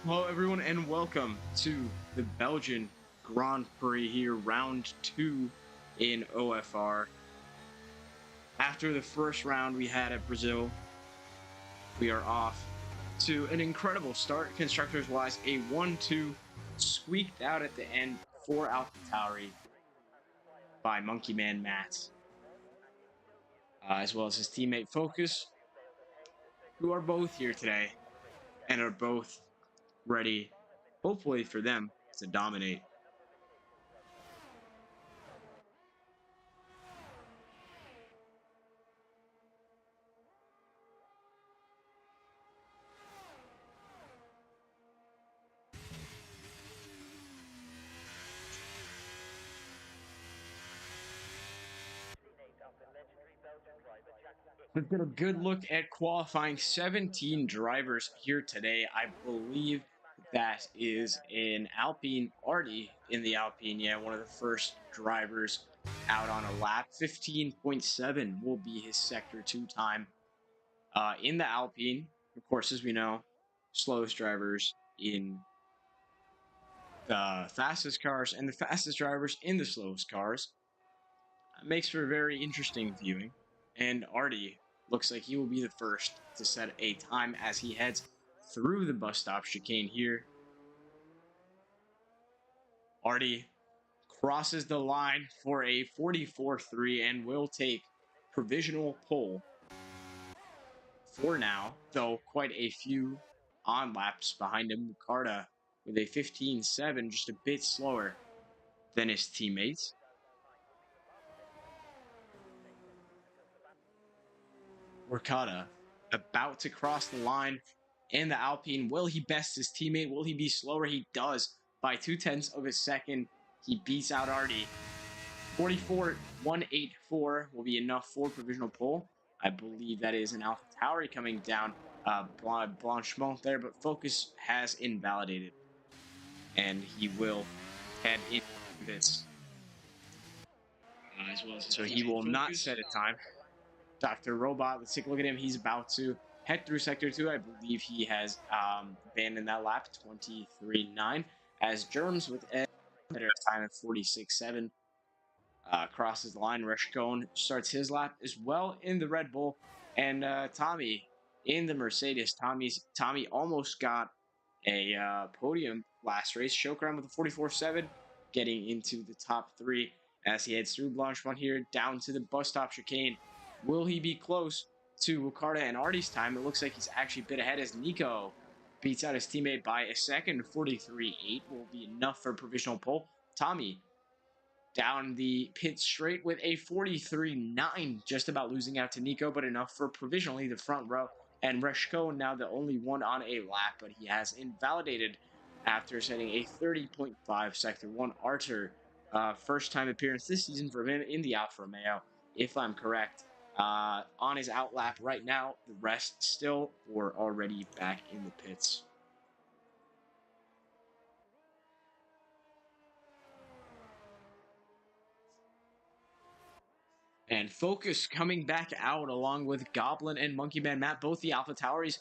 Hello, everyone, and welcome to the Belgian Grand Prix here, round two in OFR. After the first round we had at Brazil, we are off to an incredible start, constructors wise. A 1-2 squeaked out at the end for AlphaTauri by Monkey Man Matt, as well as his teammate Focus, who are both here today and are both ready, hopefully for them, to dominate. Let's get a good look at qualifying 17 drivers here today. I believe that is an Alpine Artie in the Alpine. Yeah, one of the first drivers out on a lap. 15.7 will be his Sector 2 time in the Alpine. Of course, as we know, slowest drivers in the fastest cars and the fastest drivers in the slowest cars. Makes for very interesting viewing. And Artie looks like he will be the first to set a time as he heads through the bus stop chicane here. Artie crosses the line for a 44.3 and will take provisional pole for now, though quite a few on laps behind him. Ricarda with a 15.7, just a bit slower than his teammates. Ricarda about to cross the line in the Alpine. Will he best his teammate? Will he be slower? He does by 0.2 of a second. He beats out Artie. 44.184 will be enough for provisional pole. I believe that is an AlphaTauri coming down Blanchemont there, but Focus has invalidated. And he will head into this as well. So he will not set a time. Dr. Robot, let's take a look at him. He's about to head through Sector 2. I believe he has abandoned that lap, 23.9. As Germs with a better time of 46.7 crosses the line. Reshkone starts his lap as well in the Red Bull. And Tommy in the Mercedes. Tommy almost got a podium last race. Chokran with a 44.7, getting into the top three as he heads through Blanchemont here down to the bus stop chicane. Will he be close to Ricarda and Artie's time? It looks like he's actually a bit ahead as Nico beats out his teammate by a second. 43.8 will be enough for provisional pole. Tommy down the pit straight with a 43.9, just about losing out to Nico, but enough for provisionally the front row. And Reshko now the only one on a lap, but he has invalidated after setting a 30.5 Sector 1. Arthur, first time appearance this season for him in the Alfa Romeo, if I'm correct. On his out lap right now, the rest still were already back in the pits. And Focus coming back out along with Goblin and Monkey Man Matt, both the AlphaTauris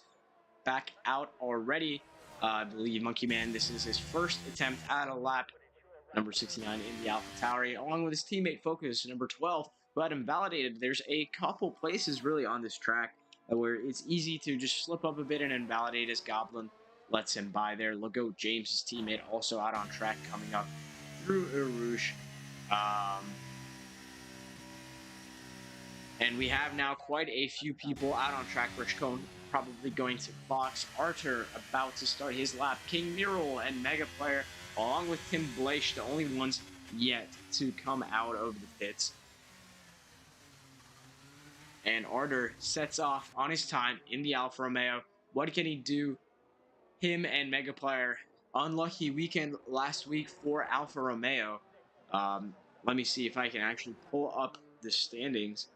back out already. I believe Monkey Man, this is his first attempt at a lap. Number 69 in the AlphaTauri, along with his teammate Focus, number 12, who had him validated. There's a couple places really on this track where it's easy to just slip up a bit and invalidate as Goblin lets him by there. Logo James's teammate also out on track coming up through Urush. And we have now quite a few people out on track. Rich Cone probably going to box. Arthur about to start his lap. King Mural and Mega Player, along with Tim Blaish, the only ones yet to come out of the pits. And Arthur sets off on his time in the Alfa Romeo. What can he do? Him and Mega Player, unlucky weekend last week for Alfa Romeo. Let me see if I can actually pull up the standings.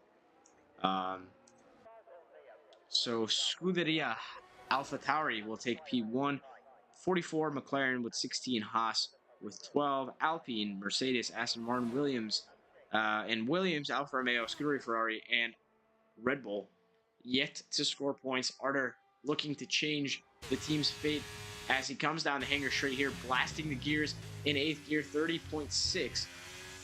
So Scuderia AlphaTauri will take P1, 44 McLaren with 16, Haas with 12, Alpine, Mercedes, Aston Martin, Williams, and Williams, Alfa Romeo, Scuderia Ferrari, and Red Bull yet to score points. Arthur looking to change the team's fate as he comes down the hanger straight here, blasting the gears in 8th gear, 30.6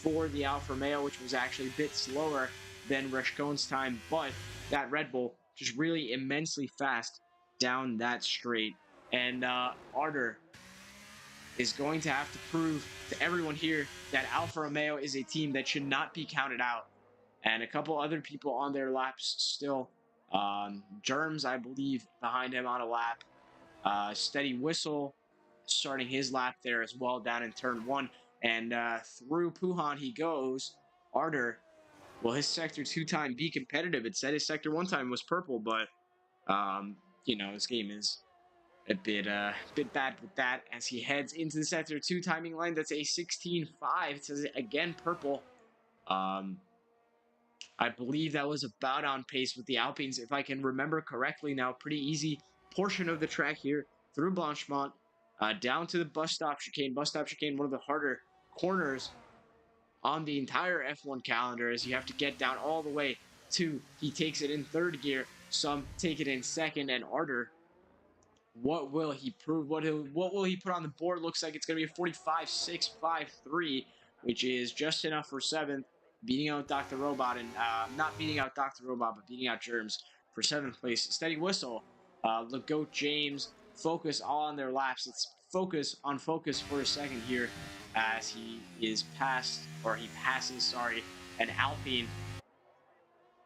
for the Alfa Romeo, which was actually a bit slower than Reshkone's time, but that Red Bull just really immensely fast down that straight. And Arter is going to have to prove to everyone here that Alfa Romeo is a team that should not be counted out. And a couple other people on their laps still. Germs, I believe, behind him on a lap. Steady Whistle starting his lap there as well down in turn 1. And through Puhan he goes. Arter, will his Sector 2 time be competitive? It said his Sector 1 time was purple, but, you know, this game is a bit bad with that as he heads into the Sector 2 timing line. That's a 16.5. It says again purple. I believe that was about on pace with the Alpines, if I can remember correctly now. Pretty easy portion of the track here through Blanchemont, down to the bus stop chicane. Bus stop chicane, one of the harder corners on the entire F1 calendar, as you have to get down all the way to, he takes it in 3rd gear. Some take it in 2nd, and Arter, what will he prove? What will he put on the board? Looks like it's going to be a 45.653, which is just enough for 7th, beating out Dr. Robot, and not beating out Dr. Robot, but beating out Germs for 7th place. Steady Whistle, Legault James, focus all on their laps. It's focus on focus for a second here as he passes, an Alpine.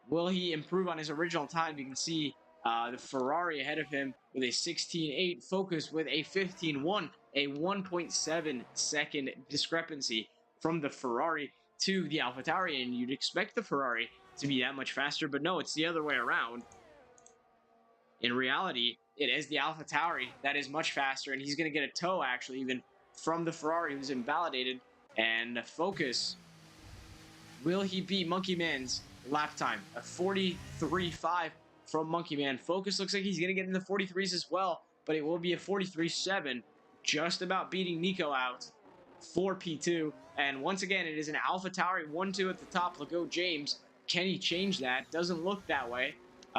Will he improve on his original time? You can see the Ferrari ahead of him with a 16.8, Focus with a 15.1, a 1.7 second discrepancy from the Ferrari to the AlphaTauri, and you'd expect the Ferrari to be that much faster, but no, it's the other way around. In reality, it is the AlphaTauri that is much faster, and he's going to get a tow, actually, even from the Ferrari, who's invalidated. And Focus, will he beat Monkey Man's lap time? A 43.5 from Monkey Man. Focus looks like he's going to get in the 43s as well, but it will be a 43.7, just about beating Nico out for P2. And once again, it is an AlphaTauri 1-2 at the top. Legault James, can he change that? Doesn't look that way.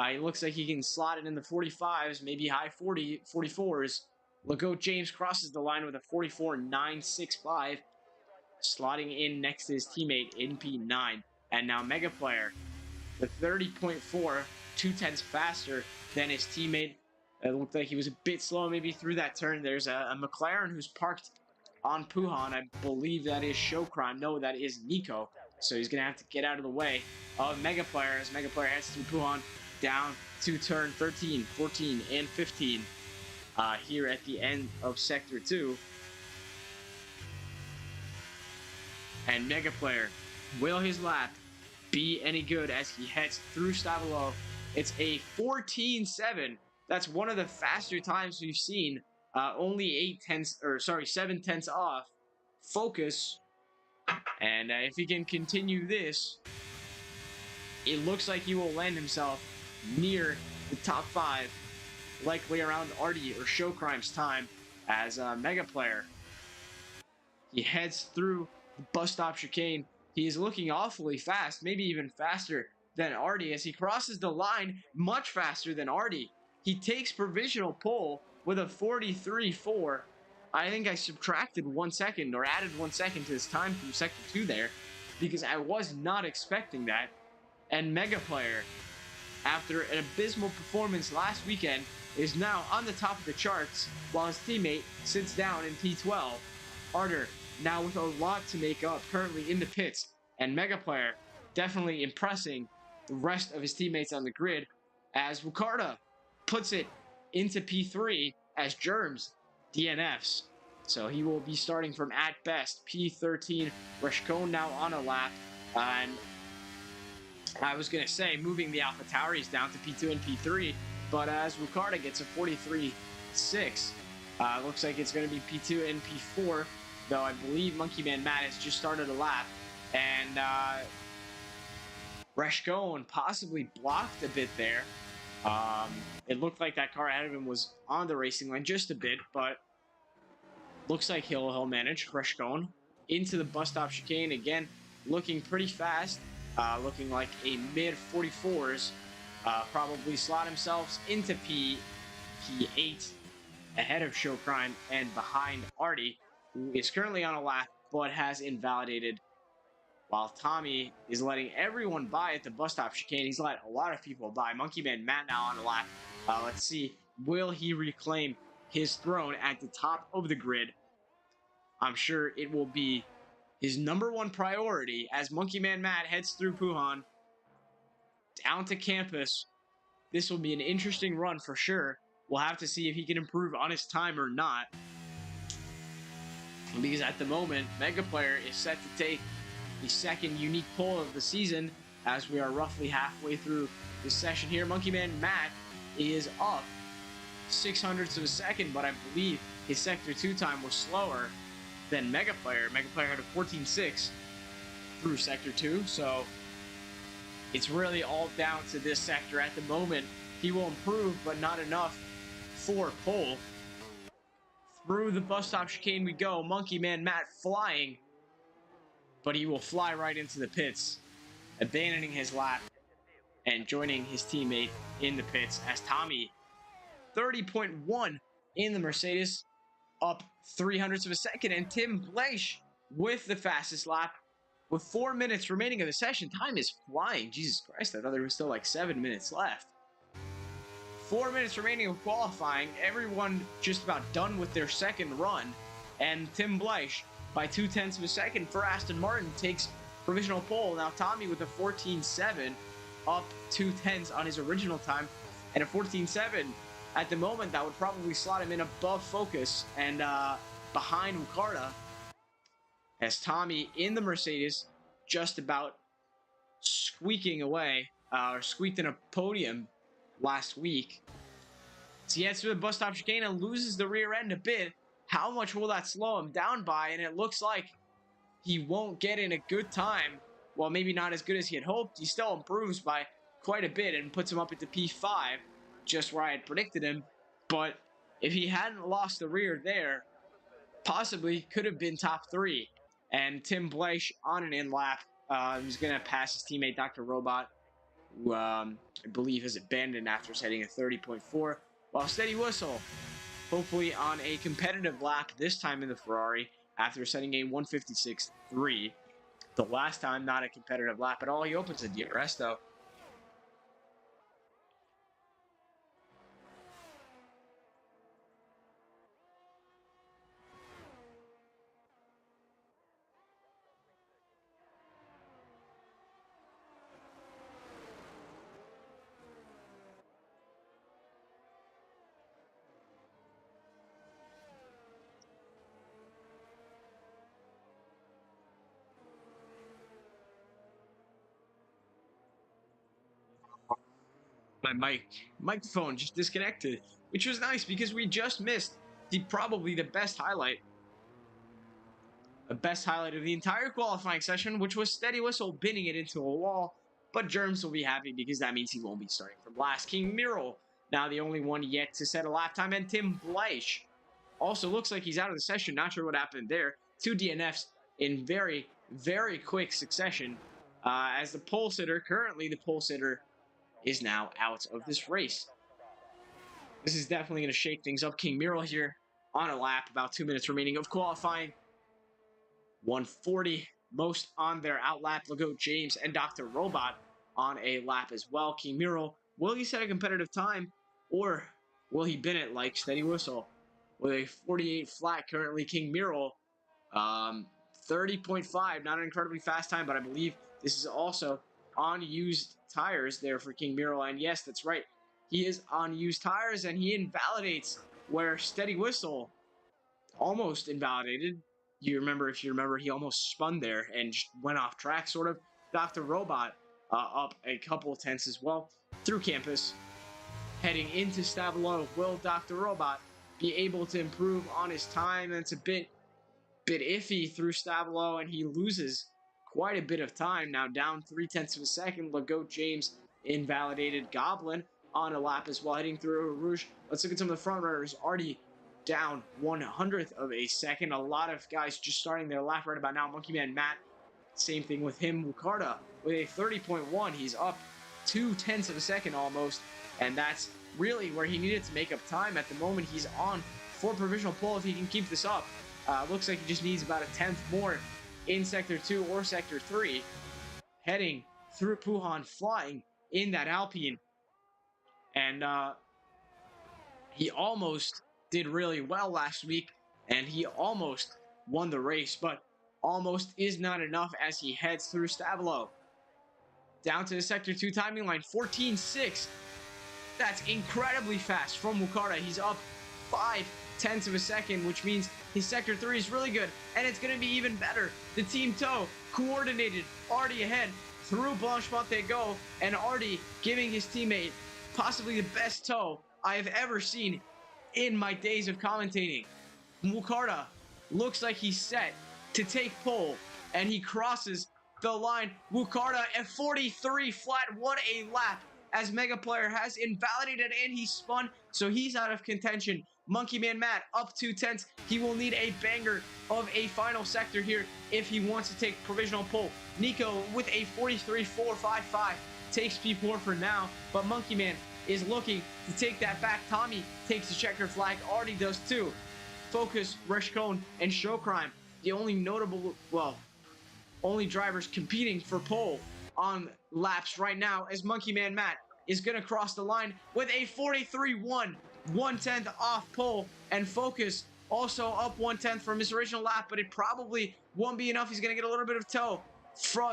He looks like he can slot it in the 45s, maybe high 44s. Legault James crosses the line with a 44.965, slotting in next to his teammate in P9. And now Mega Player, the 30.4, 2/10 faster than his teammate. It looked like he was a bit slow maybe through that turn. There's a McLaren who's parked on Puhan. I believe that is Showcrime. No, that is Nico. So he's going to have to get out of the way of Mega Player as Mega Player heads through Puhan down to turn 13, 14, and 15 here at the end of Sector 2. And Mega Player, will his lap be any good as he heads through Stavelot? It's a 14.7. That's one of the faster times we've seen. Only 7/10 off. Focus. And if he can continue this, it looks like he will land himself near the top 5, likely around Artie or Showcrime's time as Mega Player. He heads through the bus stop chicane. He is looking awfully fast, maybe even faster than Artie as he crosses the line much faster than Artie. He takes provisional pole with a 43.4. I think I subtracted 1 second or added 1 second to his time from Sector 2 there because I was not expecting that. And Mega Player, after an abysmal performance last weekend, is now on the top of the charts while his teammate sits down in P12. Arter, now with a lot to make up, currently in the pits, and Mega Player definitely impressing the rest of his teammates on the grid as Ricardo puts it into P3 as Germs DNFs. So he will be starting from at best P13. Reshkone now on a lap, and I was going to say moving the AlphaTauris down to P2 and P3, but as Ricardo gets a 43.6, looks like it's going to be P2 and P4, though I believe Monkey Man Matt has just started a lap, and Reshkone possibly blocked a bit there. It looked like that car ahead of him was on the racing line just a bit, but looks like he'll manage. Reshkone into the bus stop chicane again, looking pretty fast, looking like a mid 44s, probably slot himself into P8 ahead of Shokrine and behind Artie, who is currently on a lap but has invalidated. While Tommy is letting everyone by at the bus stop chicane. He's let a lot of people by. Monkey Man Matt now on a lap. Let's see, will he reclaim his throne at the top of the grid? I'm sure it will be his #1 priority as Monkey Man Matt heads through Puhan down to campus. This will be an interesting run for sure. We'll have to see if he can improve on his time or not. Because at the moment, Mega Player is set to take the second unique pole of the season as we are roughly halfway through this session here. Monkey Man Matt is up 600ths of a second, but I believe his Sector 2 time was slower than Mega Player. Mega Player had a 14.6 through Sector 2, so it's really all down to this sector at the moment. He will improve, but not enough for pole. Through the bus stop chicane we go. Monkey Man Matt flying, but he will fly right into the pits, abandoning his lap and joining his teammate in the pits as Tommy, 30.1 in the Mercedes, up 300ths of a second, and Tim Blaish with the fastest lap with 4 minutes remaining of the session. Time is flying. Jesus Christ, I thought there was still like 7 minutes left. 4 minutes remaining of qualifying. Everyone just about done with their second run. And Tim Blaish, by 0.2 of a second for Aston Martin, takes provisional pole. Now Tommy with a 14.7, up 0.2 on his original time. And a 14.7 at the moment, that would probably slot him in above Focus and behind Wukarda. As Tommy in the Mercedes, just about squeaking away, or squeaked in a podium last week. So he heads through the bus stop chicane and loses the rear end a bit. How much will that slow him down by? And it looks like he won't get in a good time. Well, maybe not as good as he had hoped. He still improves by quite a bit and puts him up into P5, just where I had predicted him. But if he hadn't lost the rear there, possibly could have been top 3. And Tim Blaish on an in lap, who's going to pass his teammate Dr. Robot, who I believe has abandoned after setting a 30.4. While Steady Whistle, hopefully on a competitive lap this time in the Ferrari after setting a 156.3. The last time, not a competitive lap at all. He opens a DRS though. My microphone just disconnected, which was nice because we just missed probably the best highlight of the entire qualifying session, which was Steady Whistle binning it into a wall. But Germs will be happy because that means he won't be starting from last. King Miral, now the only one yet to set a lap time, and Tim Blaish also looks like he's out of the session. Not sure what happened there. 2 DNFs in very, very quick succession. As the pole sitter, currently the pole sitter is now out of this race. This is definitely going to shake things up. King Miral here on a lap, about 2 minutes remaining of qualifying. 140, most on their out lap. Legault James and Dr. Robot on a lap as well. King Miral, will he set a competitive time, or will he bin it like Steady Whistle? With a 48 flat currently, King Miral, 30.5, not an incredibly fast time, but I believe this is also on used tires there for King Miral. And yes, that's right, he is on used tires, and he invalidates where Steady Whistle almost invalidated. If you remember, he almost spun there and went off track, sort of. Dr. Robot up a couple of tenths as well through campus. Heading into Stavelot, will Dr. Robot be able to improve on his time? It's a bit iffy through Stavelot, and he loses quite a bit of time. Now down 0.3 of a second. Legault James invalidated. Goblin on a lap as well, heading through Rouge. Let's look at some of the front runners. Already down 100th of a second. A lot of guys just starting their lap right about now. Monkey Man Matt, same thing with him. Wukarda with a 30.1. He's up 0.2 of a second almost, and that's really where he needed to make up time. At the moment, he's on for provisional pole if he can keep this up. Looks like he just needs about a 10th more in Sector 2 or Sector 3. Heading through Puhan, flying in that Alpine. And he almost did really well last week, and he almost won the race, but almost is not enough as he heads through Stavelo. Down to the Sector 2 timing line, 14.6. That's incredibly fast from Wukarta. He's up 0.5 of a second, which means his Sector 3 is really good, and it's going to be even better. The team tow, coordinated, already ahead through Blanchemont they go, and already giving his teammate possibly the best tow I have ever seen in my days of commentating. Wukarta looks like he's set to take pole, and he crosses the line. Wukarta at 43 flat, what a lap, as Mega Player has invalidated and he spun, so he's out of contention. Monkey Man Matt up 2/10. He will need a banger of a final sector here if he wants to take provisional pole. Nico with a 43.455 takes P4 for now, but Monkey Man is looking to take that back. Tommy takes the checkered flag, already does too. Focus, Reshkone, and Showcrime, the only notable, well, only drivers competing for pole on laps right now, as Monkey Man Matt is going to cross the line with a 43.1, 1/10 off pole, and Focus also up 1/10 from his original lap, but it probably won't be enough. He's going to get a little bit of tow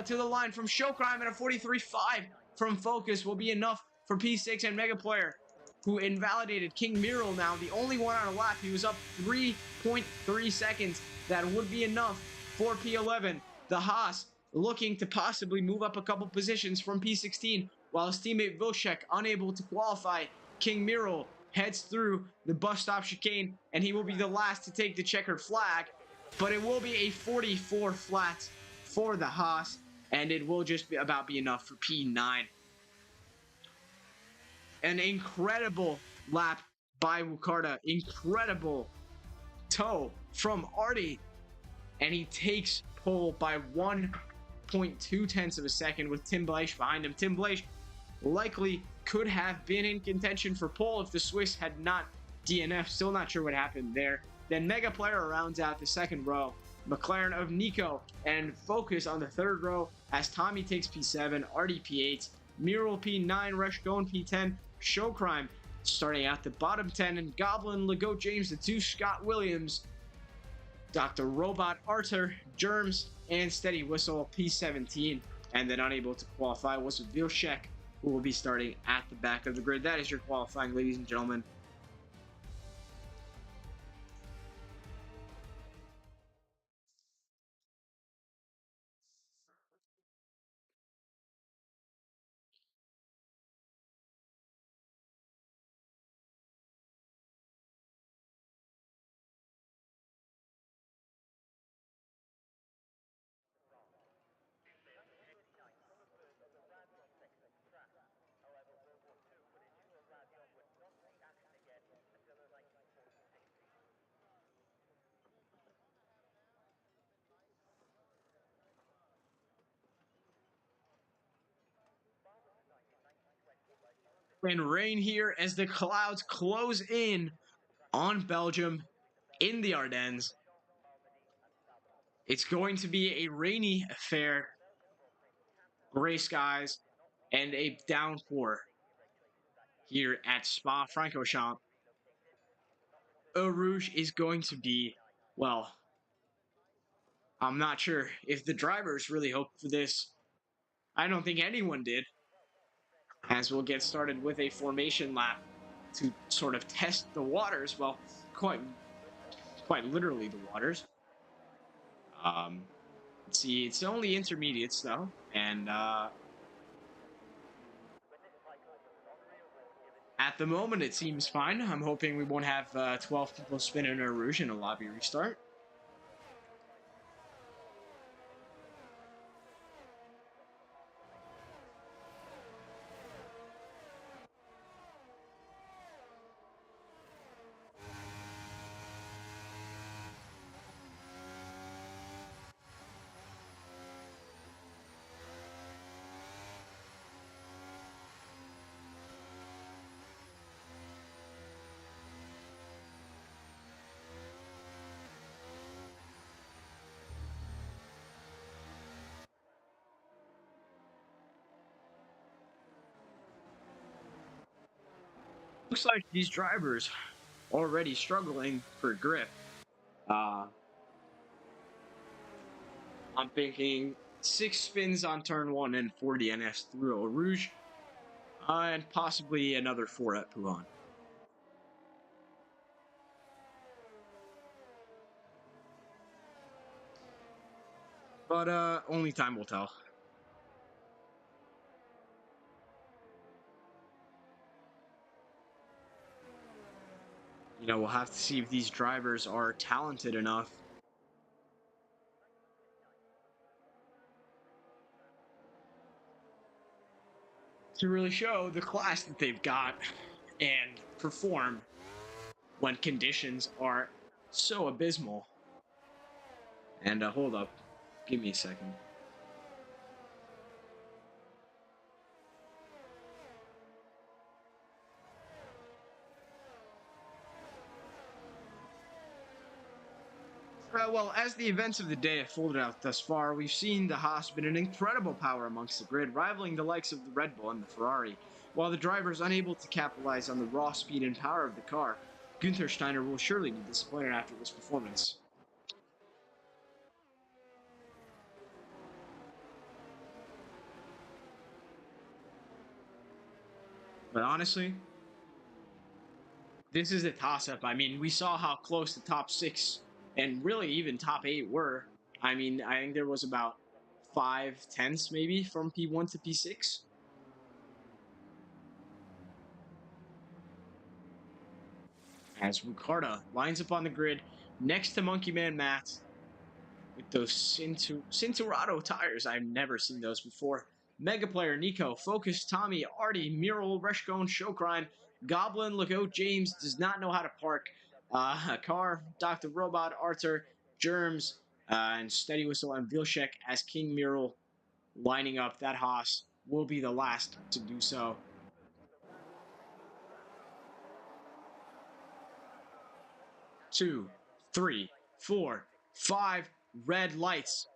to the line from Showcrime, and a 43.5 from Focus will be enough for P6 and Mega Player, who invalidated King Miral now, the only one on a lap. He was up 3.3 seconds. That would be enough for P11. The Haas looking to possibly move up a couple positions from P16, while his teammate Vilcek, unable to qualify. King Miral heads through the bus stop chicane, and he will be the last to take the checkered flag, but it will be a 44 flat for the Haas, and it will just be enough for P9. An incredible lap by Wukarta, incredible tow from Artie, and he takes pole by 1.2 of a second with Tim Blaish behind him. Tim Blaish likely could have been in contention for pole if the Swiss had not DNF. Still not sure what happened there. Then Mega Player rounds out the second row. McLaren of Nico and Focus on the third row as Tommy takes P7, Artie P8, Miral P9, Reshkone P10, Showcrime starting out the bottom 10, and Goblin, Legault James, the 2, Scott Williams, Dr. Robot, Arthur, Germs, and Steady Whistle P17. And then unable to qualify was Vilcek, who will be starting at the back of the grid. That is your qualifying, ladies and gentlemen. And rain here as the clouds close in on Belgium in the Ardennes. It's going to be a rainy affair, gray skies, and a downpour here at Spa-Francorchamps. Eau Rouge is going to be, well, I'm not sure if the drivers really hoped for this. I don't think anyone did. As we'll get started with a formation lap to sort of test the waters. Well, quite literally the waters. Let's see, it's only intermediates though, and at the moment it seems fine. I'm hoping we won't have 12 people spin in a Rouge in a lobby restart. Looks like these drivers already struggling for grip. Uh, I'm thinking 6 spins on turn 1 and 40 NS through Eau Rouge, and possibly another 4 at Pouhon. But only time will tell. We'll have to see if these drivers are talented enough to really show the class that they've got and perform when conditions are so abysmal. And hold up, give me a second. Well, as the events of the day have folded out thus far, we've seen the Haas been an incredible power amongst the grid, rivaling the likes of the Red Bull and the Ferrari. While the drivers unable to capitalize on the raw speed and power of the car, Gunther Steiner will surely be disappointed after this performance. But honestly, this is a toss-up. I mean, we saw how close the top 6 and really even top 8 were. I mean, I think there was about 5/10 maybe from P1 to P6. As Ricardo lines up on the grid next to Monkey Man Matt with those Cinturado tires. I've never seen those before. Mega Player, Nico, Focus, Tommy, Artie, Mural, Reshcone, Showcrime, Goblin, Lookout, James does not know how to park. Car, Dr. Robot, Arthur, Germs, and Steady Whistle and Vilshek as King Mural lining up. That Haas will be the last to do so. 2, 3, 4, 5 red lights.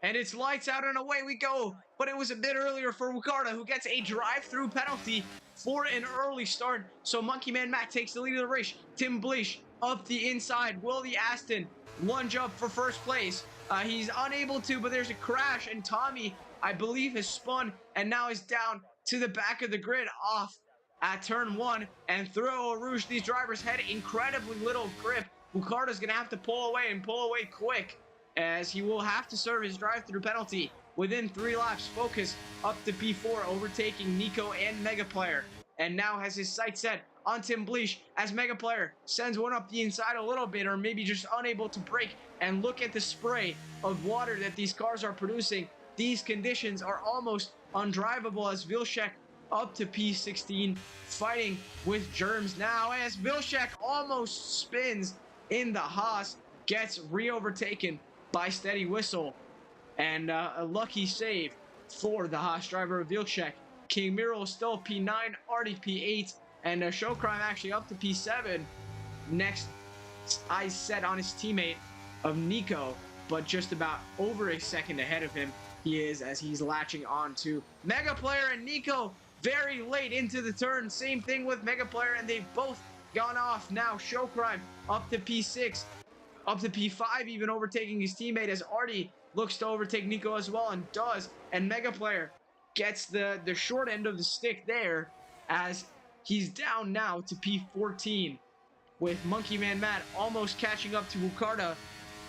And it's lights out and away we go. But it was a bit earlier for Ricardo, who gets a drive-through penalty for an early start. So Monkey Man Matt takes the lead of the race. Tim Bleach up the inside. Willie Aston lunge up for first place. He's unable to, but there's a crash. And Tommy, I believe, has spun and now is down to the back of the grid off at turn 1. And through Eau Rouge, these drivers had incredibly little grip. Ricardo's going to have to pull away and pull away quick, as he will have to serve his drive-through penalty within 3 laps. Focus up to P4, overtaking Nico and Mega Player, and now has his sights set on Tim Bleach as Mega Player sends one up the inside a little bit, or maybe just unable to brake. And look at the spray of water that these cars are producing. These conditions are almost undrivable as Vilshek up to P16, fighting with Germs now as Vilshek almost spins in the Haas, gets re-overtaken by Steady Whistle, and a lucky save for the Haas driver Vilcek. King Miro still P9, Artie P8, and Showcrime actually up to P7. Next, eyes set on his teammate of Nico, but just about over a second ahead of him he is, as he's latching on to Mega Player and Nico very late into the turn. Same thing with Mega Player, and they've both gone off now. Showcrime up to P6. Up to P5, even overtaking his teammate as Artie looks to overtake Nico as well, and does. And Mega Player gets the short end of the stick there, as he's down now to P14, with Monkey Man Matt almost catching up to Ricardo.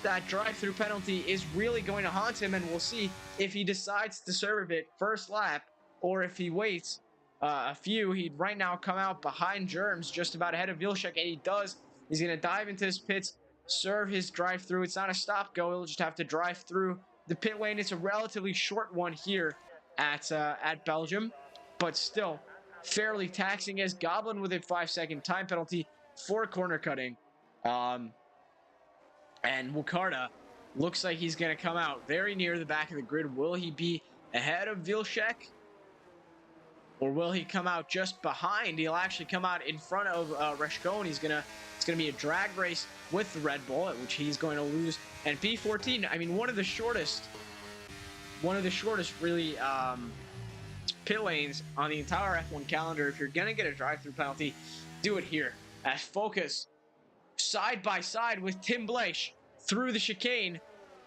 That drive-through penalty is really going to haunt him, and we'll see if he decides to serve it first lap, or if he waits a few. He'd right now come out behind Germs, just about ahead of Vilshek, and he does. He's going to dive into his pits, serve his drive-through. It's not a stop-go. He'll just have to drive through the pit lane. It's a relatively short one here at Belgium, but still fairly taxing, as Goblin with a 5-second time penalty for corner cutting. And Wukarda looks like he's going to come out very near the back of the grid. Will he be ahead of Vilshek, or will he come out just behind? He'll actually come out in front of Reshcone. It's gonna be a drag race with the Red Bull, at which he's going to lose. And P14, I mean, one of the shortest really pit lanes on the entire F1 calendar. If you're going to get a drive-through penalty, do it here. As Focus side by side with Tim Blaish through the chicane.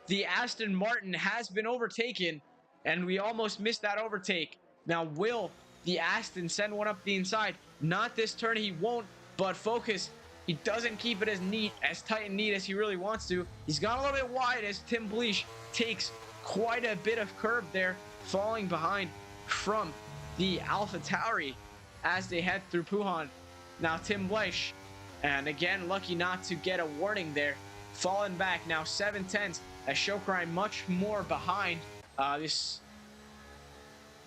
The Aston Martin has been overtaken, and we almost missed that overtake. Now, will the Aston send one up the inside? Not this turn, he won't, but Focus, he doesn't keep it as neat, as tight and neat as he really wants to. He's gone a little bit wide as Tim Blaish takes quite a bit of curve there, falling behind from the AlphaTauri as they head through Puhan. Now, Tim Blaish, and again, lucky not to get a warning there, falling back now 7/10 as Showcrime much more behind.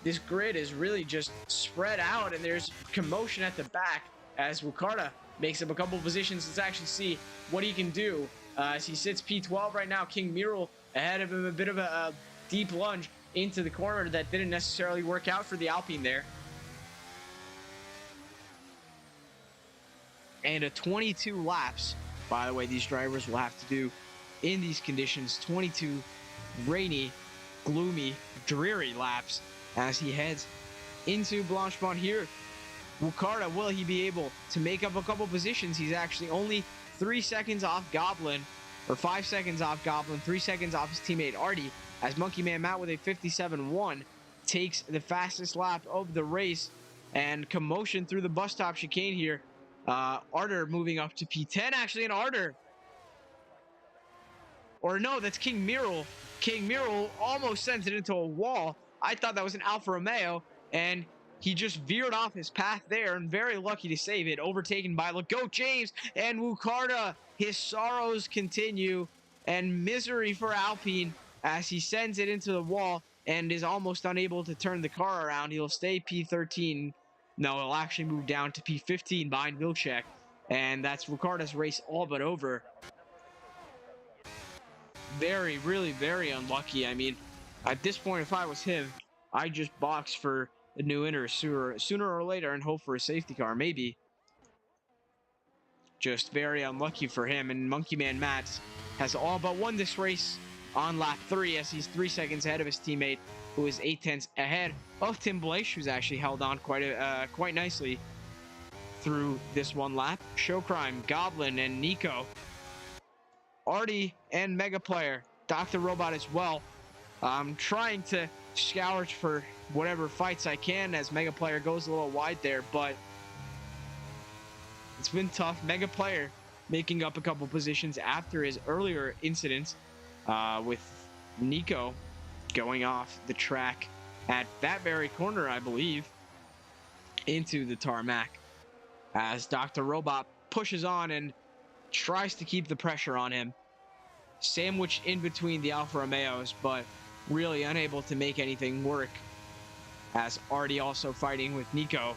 This grid is really just spread out, and there's commotion at the back as Wukarta makes up a couple positions. Let's actually see what he can do as he sits P12 right now. King Mural ahead of him, a bit of a deep lunge into the corner that didn't necessarily work out for the Alpine there. And a 22 laps, by the way, these drivers will have to do in these conditions. 22 rainy, gloomy, dreary laps as he heads into Blanchemont here. Wukarta, will he be able to make up a couple positions? He's actually only 3 seconds off Goblin, or 5 seconds off Goblin, 3 seconds off his teammate Artie, as Monkey Man Matt with a 57.1 takes the fastest lap of the race. And commotion through the bus stop chicane here. Arter moving up to P10, actually, and Arter. Or no, that's King Mural. King Mural almost sends it into a wall. I thought that was an Alfa Romeo, and he just veered off his path there, and very lucky to save it. Overtaken by Legault James and Wukarta. His sorrows continue, and misery for Alpine as he sends it into the wall and is almost unable to turn the car around. He'll stay P13. No, he'll actually move down to P15 behind Vilcek, and that's Wukarta's race all but over. Really very unlucky. I mean, at this point, if I was him, I'd just box for a new inner sooner or later and hope for a safety car, maybe. Just very unlucky for him. And Monkey Man Matt has all but won this race on lap 3 as he's 3 seconds ahead of his teammate, who is 8/10 ahead of Tim Blaish, who's actually held on quite nicely through this one lap. Showcrime, Goblin, and Nico. Artie and Mega Player, Dr. Robot as well. I'm trying to scour for whatever fights I can as Mega Player goes a little wide there, but it's been tough. Mega Player making up a couple positions after his earlier incident with Nico going off the track at that very corner, I believe, into the tarmac as Dr. Robot pushes on and tries to keep the pressure on him. Sandwiched in between the Alfa Romeos, but really unable to make anything work as Artie also fighting with Nico.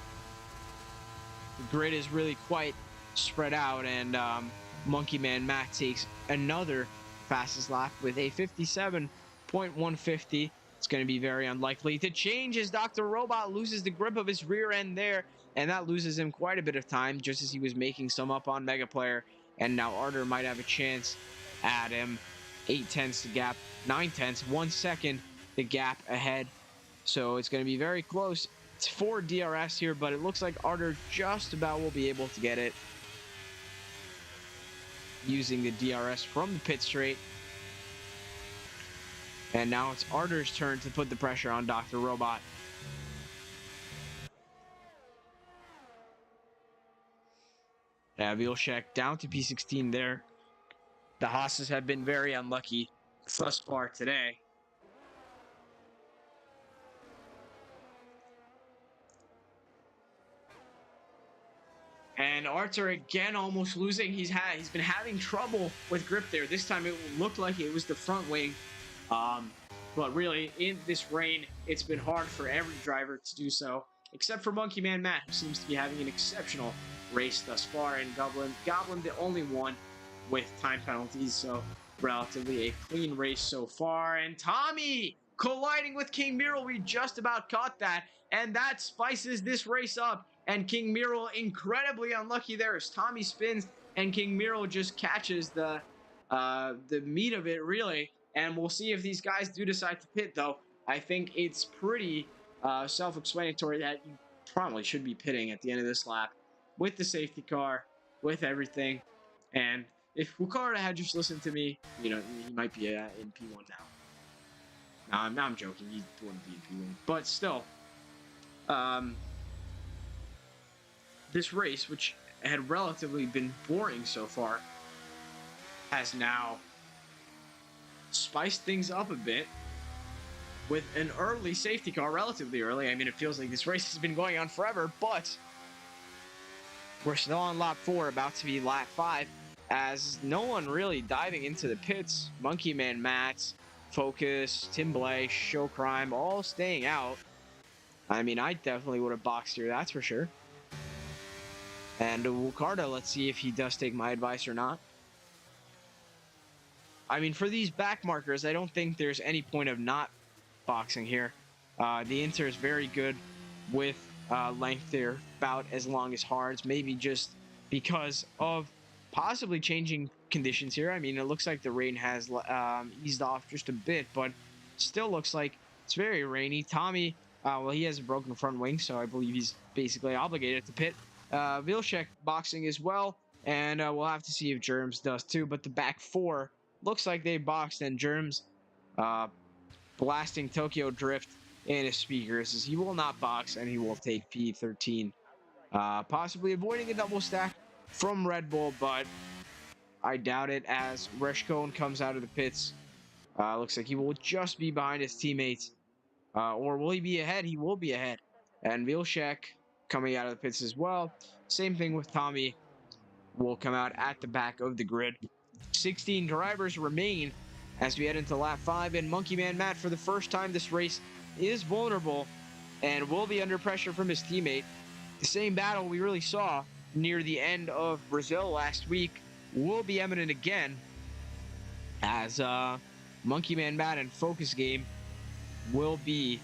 The grid is really quite spread out, and Monkey Man Matt takes another fastest lap with a 57.150. It's going to be very unlikely to change as Dr. Robot loses the grip of his rear end there, and that loses him quite a bit of time just as he was making some up on Mega Player. And now Arter might have a chance at him. 8/10 the gap, 9/10, 1 second the gap ahead. So it's going to be very close. It's 4 DRS here, but it looks like Arter just about will be able to get it using the DRS from the pit straight. And now it's Arter's turn to put the pressure on Dr. Robot. Vilcek down to P16 there. The Haas's have been very unlucky thus far today. And Arter again almost losing. He's been having trouble with grip there. This time it looked like it was the front wing. But really, in this rain, it's been hard for every driver to do so, except for Monkey Man Matt, who seems to be having an exceptional race thus far. And Goblin the only one with time penalties, so relatively a clean race so far. And Tommy colliding with King Mural. We just about caught that, and that spices this race up. And King Mural incredibly unlucky there as Tommy spins, and King Mural just catches the meat of it, really. And we'll see if these guys do decide to pit, though. I think it's pretty Self-explanatory that you probably should be pitting at the end of this lap with the safety car, with everything. And if Ricardo had just listened to me, he might be in P1 now. No, I'm joking. He wouldn't be in P1. But still, um, this race, which had relatively been boring so far, has now spiced things up a bit with an early safety car, relatively early. I mean, it feels like this race has been going on forever, but we're still on lap 4, about to be lap 5, as no one really diving into the pits. Monkey Man Matt, Focus, Tim Blay, Show Crime, all staying out. I mean, I definitely would have boxed here, that's for sure. And Ricardo, let's see if he does take my advice or not. I mean, for these back markers, I don't think there's any point of not boxing here. The Inter is very good with length. They're about as long as hards, maybe just because of possibly changing conditions here. I mean, it looks like the rain has eased off just a bit, but still looks like it's very rainy. Tommy, well, he has a broken front wing, so I believe he's basically obligated to pit. Vilcek boxing as well, and we'll have to see if Germs does too. But the back 4 looks like they boxed, and Germs blasting Tokyo Drift in his speakers as he will not box, and he will take P13. Possibly avoiding a double stack from Red Bull, but I doubt it as Reshkone comes out of the pits. Looks like he will just be behind his teammates. Or will he be ahead? He will be ahead. And Vilcek coming out of the pits as well. Same thing with Tommy. Will come out at the back of the grid. 16 drivers remain as we head into lap 5. And Monkey Man Matt, for the first time this race, is vulnerable and will be under pressure from his teammate. The same battle we really saw near the end of Brazil last week will be evident again as Monkey Man Matt and Focus Game will be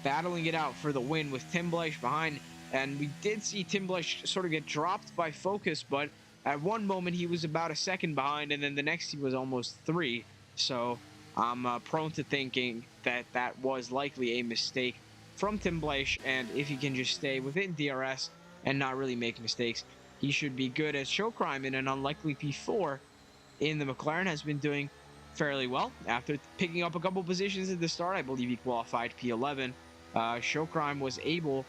battling it out for the win with Tim Bleish behind. And we did see Tim Bleish sort of get dropped by Focus, but at one moment he was about a second behind, and then the next he was almost 3. So I'm prone to thinking that that was likely a mistake from Tim Bleish, and if he can just stay within DRS and not really make mistakes, he should be good. As Showcrime in an unlikely P4 in the McLaren has been doing fairly well. After picking up a couple positions at the start, I believe he qualified P11. Showcrime was able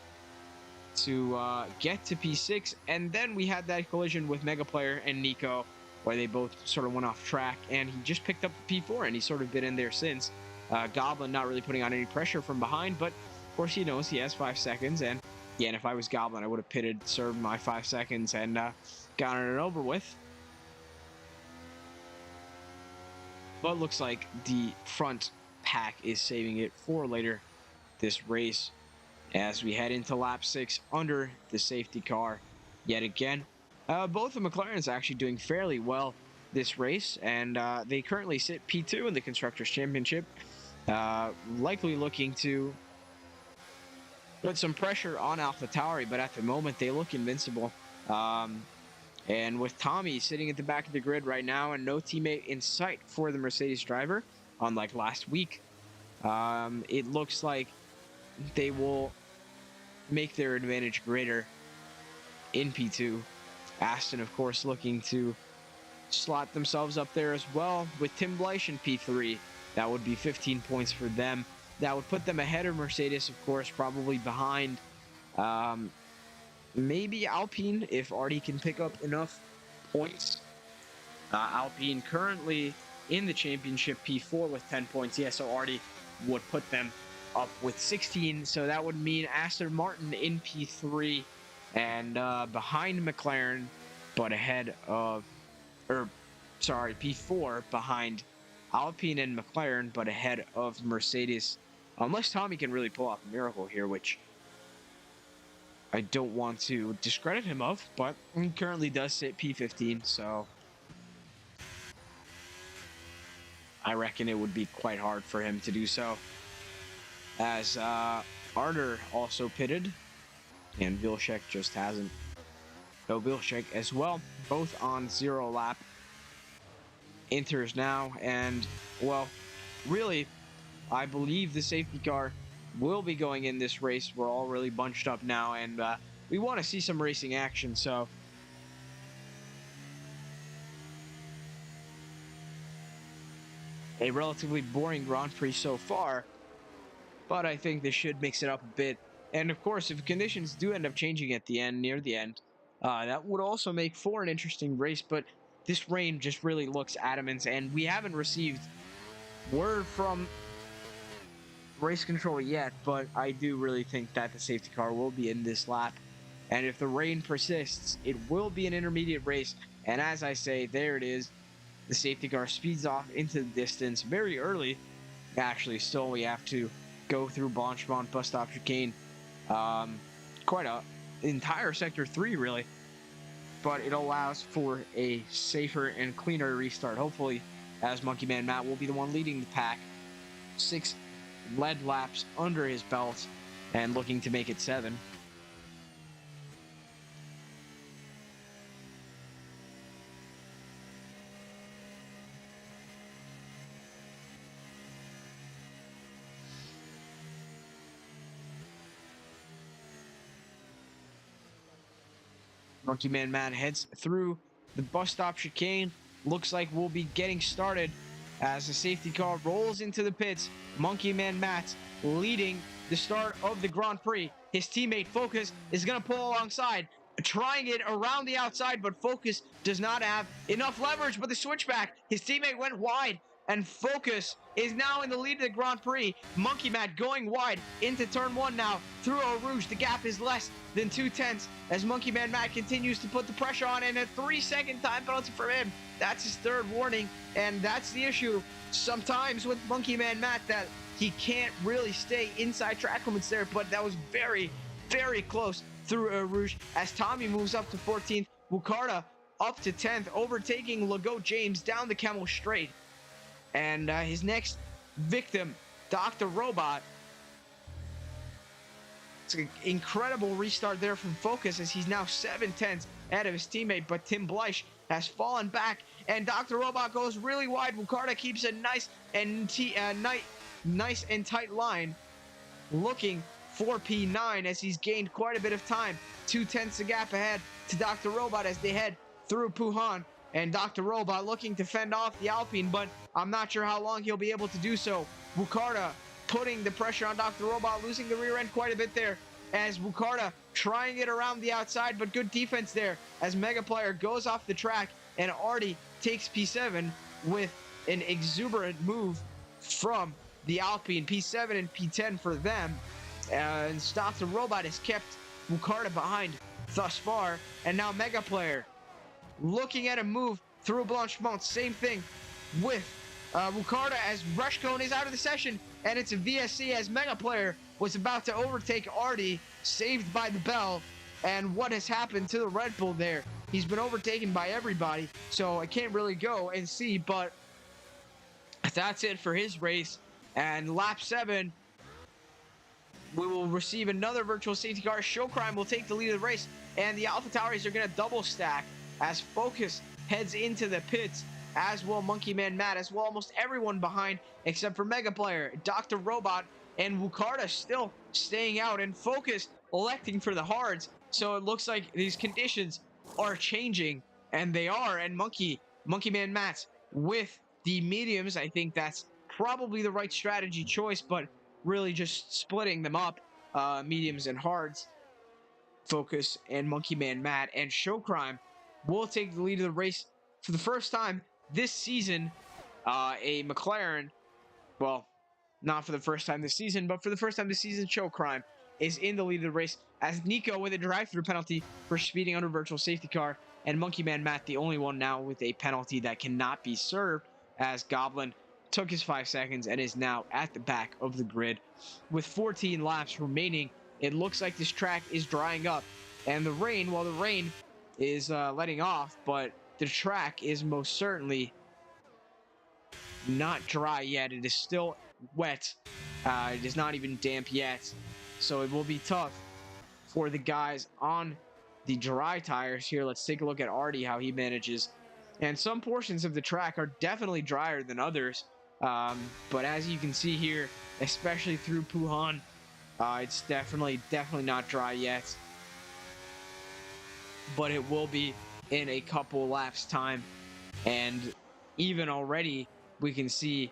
to get to P6, and then we had that collision with Megaplayer and Nico where they both sort of went off track, and he just picked up the P4, and he's sort of been in there since. Goblin not really putting on any pressure from behind, but of course he knows he has 5 seconds, and again, if I was Goblin, I would have pitted, served my 5 seconds, and gotten it over with. But looks like the front pack is saving it for later this race as we head into lap 6 under the safety car yet again. Both the McLarens actually doing fairly well this race, and they currently sit P2 in the Constructors' Championship, likely looking to put some pressure on AlphaTauri, but at the moment they look invincible. And with Tommy sitting at the back of the grid right now and no teammate in sight for the Mercedes driver, unlike last week, it looks like they will make their advantage greater in P2. Aston, of course, looking to slot themselves up there as well with Tim Bleish in P3. That would be 15 points for them. That would put them ahead of Mercedes, of course, probably behind maybe Alpine if Artie can pick up enough points. Alpine currently in the championship P4 with 10 points. Yeah, so Artie would put them up with 16. So that would mean Aston Martin in P3 and behind McLaren, but ahead of, P4 behind Alpine and McLaren, but ahead of Mercedes. Unless Tommy can really pull off a miracle here, which I don't want to discredit him of, but he currently does sit P15, so I reckon it would be quite hard for him to do so. As Arter also pitted, and Vilcek just hasn't. No, Vilcek as well, both on 0 lap inters now, and well, really, I believe the safety car will be going in this race. We're all really bunched up now, and we want to see some racing action. So a relatively boring Grand Prix so far, but I think this should mix it up a bit. And of course, if conditions do end up changing at the end, near the end, that would also make for an interesting race. But this rain just really looks adamant, and we haven't received word from race control yet, but I do really think that the safety car will be in this lap. And if the rain persists, it will be an intermediate race. And as I say, there it is. The safety car speeds off into the distance very early. Actually, still we have to go through Blanchemont bus stop chicane. Quite a entire sector 3, really. But it allows for a safer and cleaner restart. Hopefully, as Monkey Man Matt will be the one leading the pack. 6 lead laps under his belt and looking to make it 7. Monkey Man Matt heads through the bus stop chicane. Looks like we'll be getting started as the safety car rolls into the pits. Monkey Man Matt leading the start of the Grand Prix. His teammate Focus is going to pull alongside, trying it around the outside, but Focus does not have enough leverage. But the switchback, his teammate went wide, and Focus is now in the lead of the Grand Prix. Monkey Matt going wide into turn 1 now through Eau Rouge. The gap is less than 2/10 as Monkey Man Matt continues to put the pressure on, and a 3-second time penalty for him. That's his 3rd warning, and that's the issue sometimes with Monkey Man Matt, that he can't really stay inside track limits there, but that was very, very close through Eau Rouge as Tommy moves up to 14th. Wukarda up to 10th, overtaking Legault James down the Kemmel Straight. And his next victim, Dr. Robot. It's an incredible restart there from Focus as he's now 7/10 ahead of his teammate, but Tim Bleich has fallen back, and Dr. Robot goes really wide. Wukarda keeps a nice and tight line, looking for P9 as he's gained quite a bit of time. 2/10 the gap ahead to Dr. Robot as they head through Puhan. And Dr. Robot looking to fend off the Alpine, but I'm not sure how long he'll be able to do so. Wukarda putting the pressure on Dr. Robot, losing the rear end quite a bit there as Wukarda trying it around the outside, but good defense there as Mega Player goes off the track and Artie takes P7 with an exuberant move from the Alpine. P7 and P10 for them. And Dr. Robot has kept Wukarda behind thus far, and now Mega Player looking at a move through Blanchemont. Same thing with Wukarda as Rushcone is out of the session, and it's a VSC as Mega Player was about to overtake Artie, saved by the bell. And what has happened to the Red Bull there? He's been overtaken by everybody, so I can't really go and see, but that's it for his race. And lap 7, we will receive another virtual safety car. Show Crime will take the lead of the race, and the Alpha Tauris are going to double stack as Focus heads into the pits, as will Monkey Man Matt, as well almost everyone behind except for Mega Player, Dr. Robot, and Wukarda still staying out, and Focus electing for the hards. So it looks like these conditions are changing, and they are, and Monkey Man Matt with the mediums. I think that's probably the right strategy choice, but really just splitting them up, mediums and hards. Focus and Monkey Man Matt, and Show Crime will take the lead of the race for the first time this season. A McLaren, well, not for the first time this season, but for the first time this season, Show Crime is in the lead of the race as Nico with a drive-through penalty for speeding under virtual safety car, and Monkey Man Matt the only one now with a penalty that cannot be served as Goblin took his 5 seconds and is now at the back of the grid. With 14 laps remaining, it looks like this track is drying up, and the rain, well, the rain is letting off, but the track is most certainly not dry yet. It is still wet. It is not even damp yet, so it will be tough for the guys on the dry tires here. Let's take a look at Artie, how he manages. And some portions of the track are definitely drier than others, but as you can see here, especially through Puhan, It's definitely not dry yet, but it will be in a couple laps time. And even already, we can see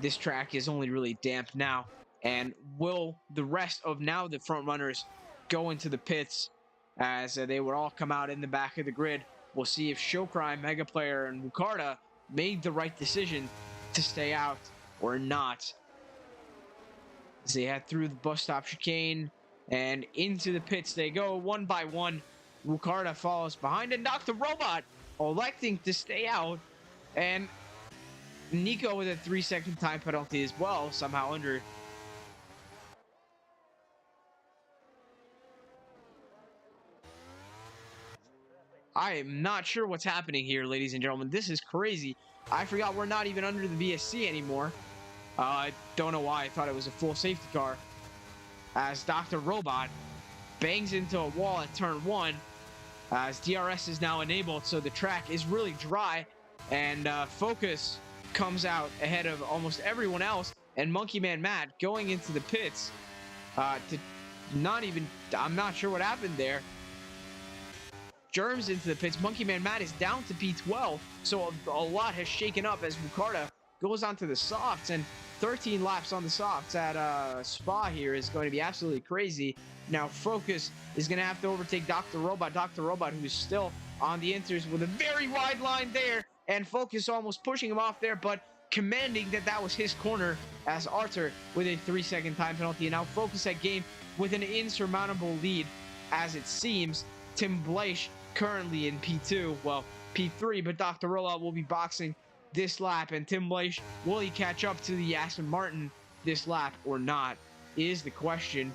this track is only really damp now. And will the rest of now the front runners go into the pits as they would all come out in the back of the grid? We'll see if Showcrime, Mega Player, and Wukarda made the right decision to stay out or not. As they head through the bus stop chicane and into the pits they go one by one. Wukarda follows behind, and Dr. Robot electing to stay out. And Nico with a 3-second time penalty as well, somehow under. I am not sure what's happening here, ladies and gentlemen. This is crazy. I forgot we're not even under the VSC anymore. I don't know why I thought it was a full safety car. As Dr. Robot bangs into a wall at turn 1. As DRS is now enabled, so the track is really dry. And Focus comes out ahead of almost everyone else. And Monkey Man Matt going into the pits to not even, I'm not sure what happened there. Germs into the pits. Monkey Man Matt is down to P12, so a lot has shaken up as Wukarda goes onto the softs, and 13 laps on the softs at Spa here is going to be absolutely crazy. Now Focus is going to have to overtake Dr. Robot. Dr. Robot, who's still on the inters with a very wide line there, and Focus almost pushing him off there, but commanding that was his corner as Arthur with a 3-second time penalty. And now Focus at game with an insurmountable lead, as it seems. Tim Blaish currently in P2, well, P3, but Dr. Robot will be boxing this lap, and Tim Blaish, will he catch up to the Aston Martin this lap or not, is the question.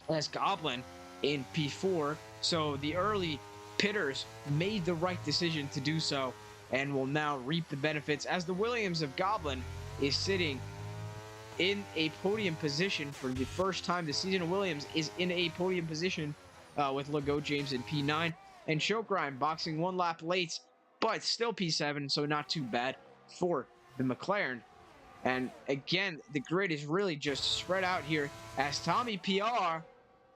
As Goblin in P4, so the early pitters made the right decision to do so and will now reap the benefits, as the Williams of Goblin is sitting in a podium position for the first time this season. Williams is in a podium position with Lego James in P9, and Showcrime boxing 1 lap late, but still P7, so not too bad for the McLaren. And again, the grid is really just spread out here as Tommy PR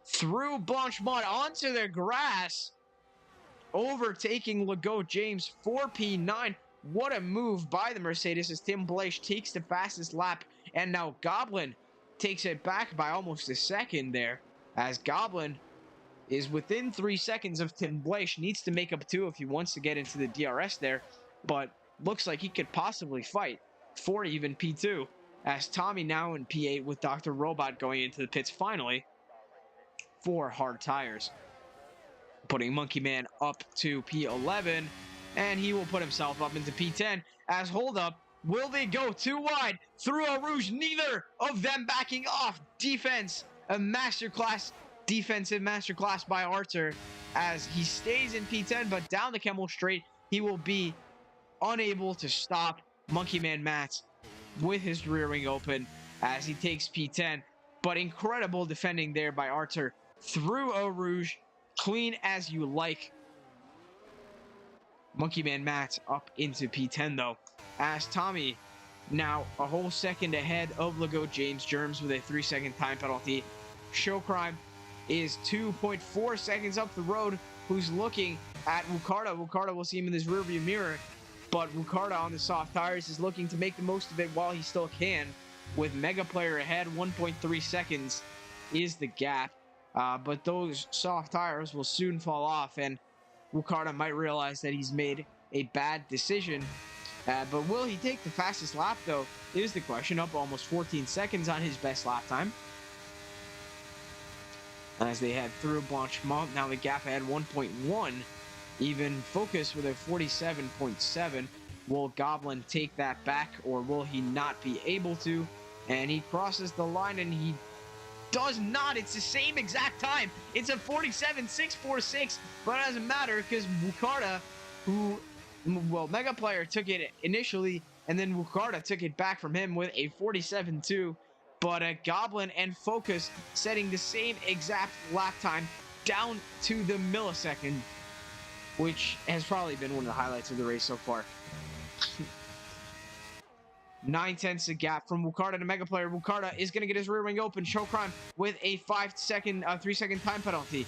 threw Blanchemont onto the grass, overtaking Lego James for P9. What a move by the Mercedes as Tim Blaish takes the fastest lap, and now Goblin takes it back by almost a second there, as Goblin is within 3 seconds of Tim Blaish. Needs to make up 2 if he wants to get into the DRS there, but looks like he could possibly fight for even P2, as Tommy now in P8 with Dr. Robot going into the pits finally for hard tires, putting Monkey Man up to P11, and he will put himself up into P10 as hold up. Will they go too wide through a Rouge? Neither of them backing off. Defense, a masterclass, defensive masterclass by Arthur, as he stays in P10, but down the Kemmel Straight, he will be unable to stop Monkey Man Matt with his rear wing open as he takes P10. But incredible defending there by Arthur through Eau Rouge, clean as you like. Monkey Man Matt up into P10 though, as Tommy now a whole second ahead of Lego James. Germs with a 3-second time penalty. Showcrime is 2.4 seconds up the road, who's looking at Wukarda. Wukarda will see him in his rearview mirror, but Wukarda on the soft tires is looking to make the most of it while he still can. With Mega Player ahead, 1.3 seconds is the gap, but those soft tires will soon fall off, and Wukarda might realize that he's made a bad decision. But will he take the fastest lap, though, is the question. Up almost 14 seconds on his best lap time. As they head through Blanchemont, now the gap ahead 1.1. Even Focus with a 47.7. Will Goblin take that back, or will he not be able to? And he crosses the line, and he does not. It's the same exact time. It's a 47.646, but it doesn't matter because Wukarda, who, well, Mega Player took it initially, and then Wukarda took it back from him with a 47.2. But Goblin and Focus setting the same exact lap time down to the millisecond, which has probably been one of the highlights of the race so far. 9/10 a gap from Wukarda to Mega Player. Wukarda is going to get his rear wing open. Show Crime with a 3-second time penalty.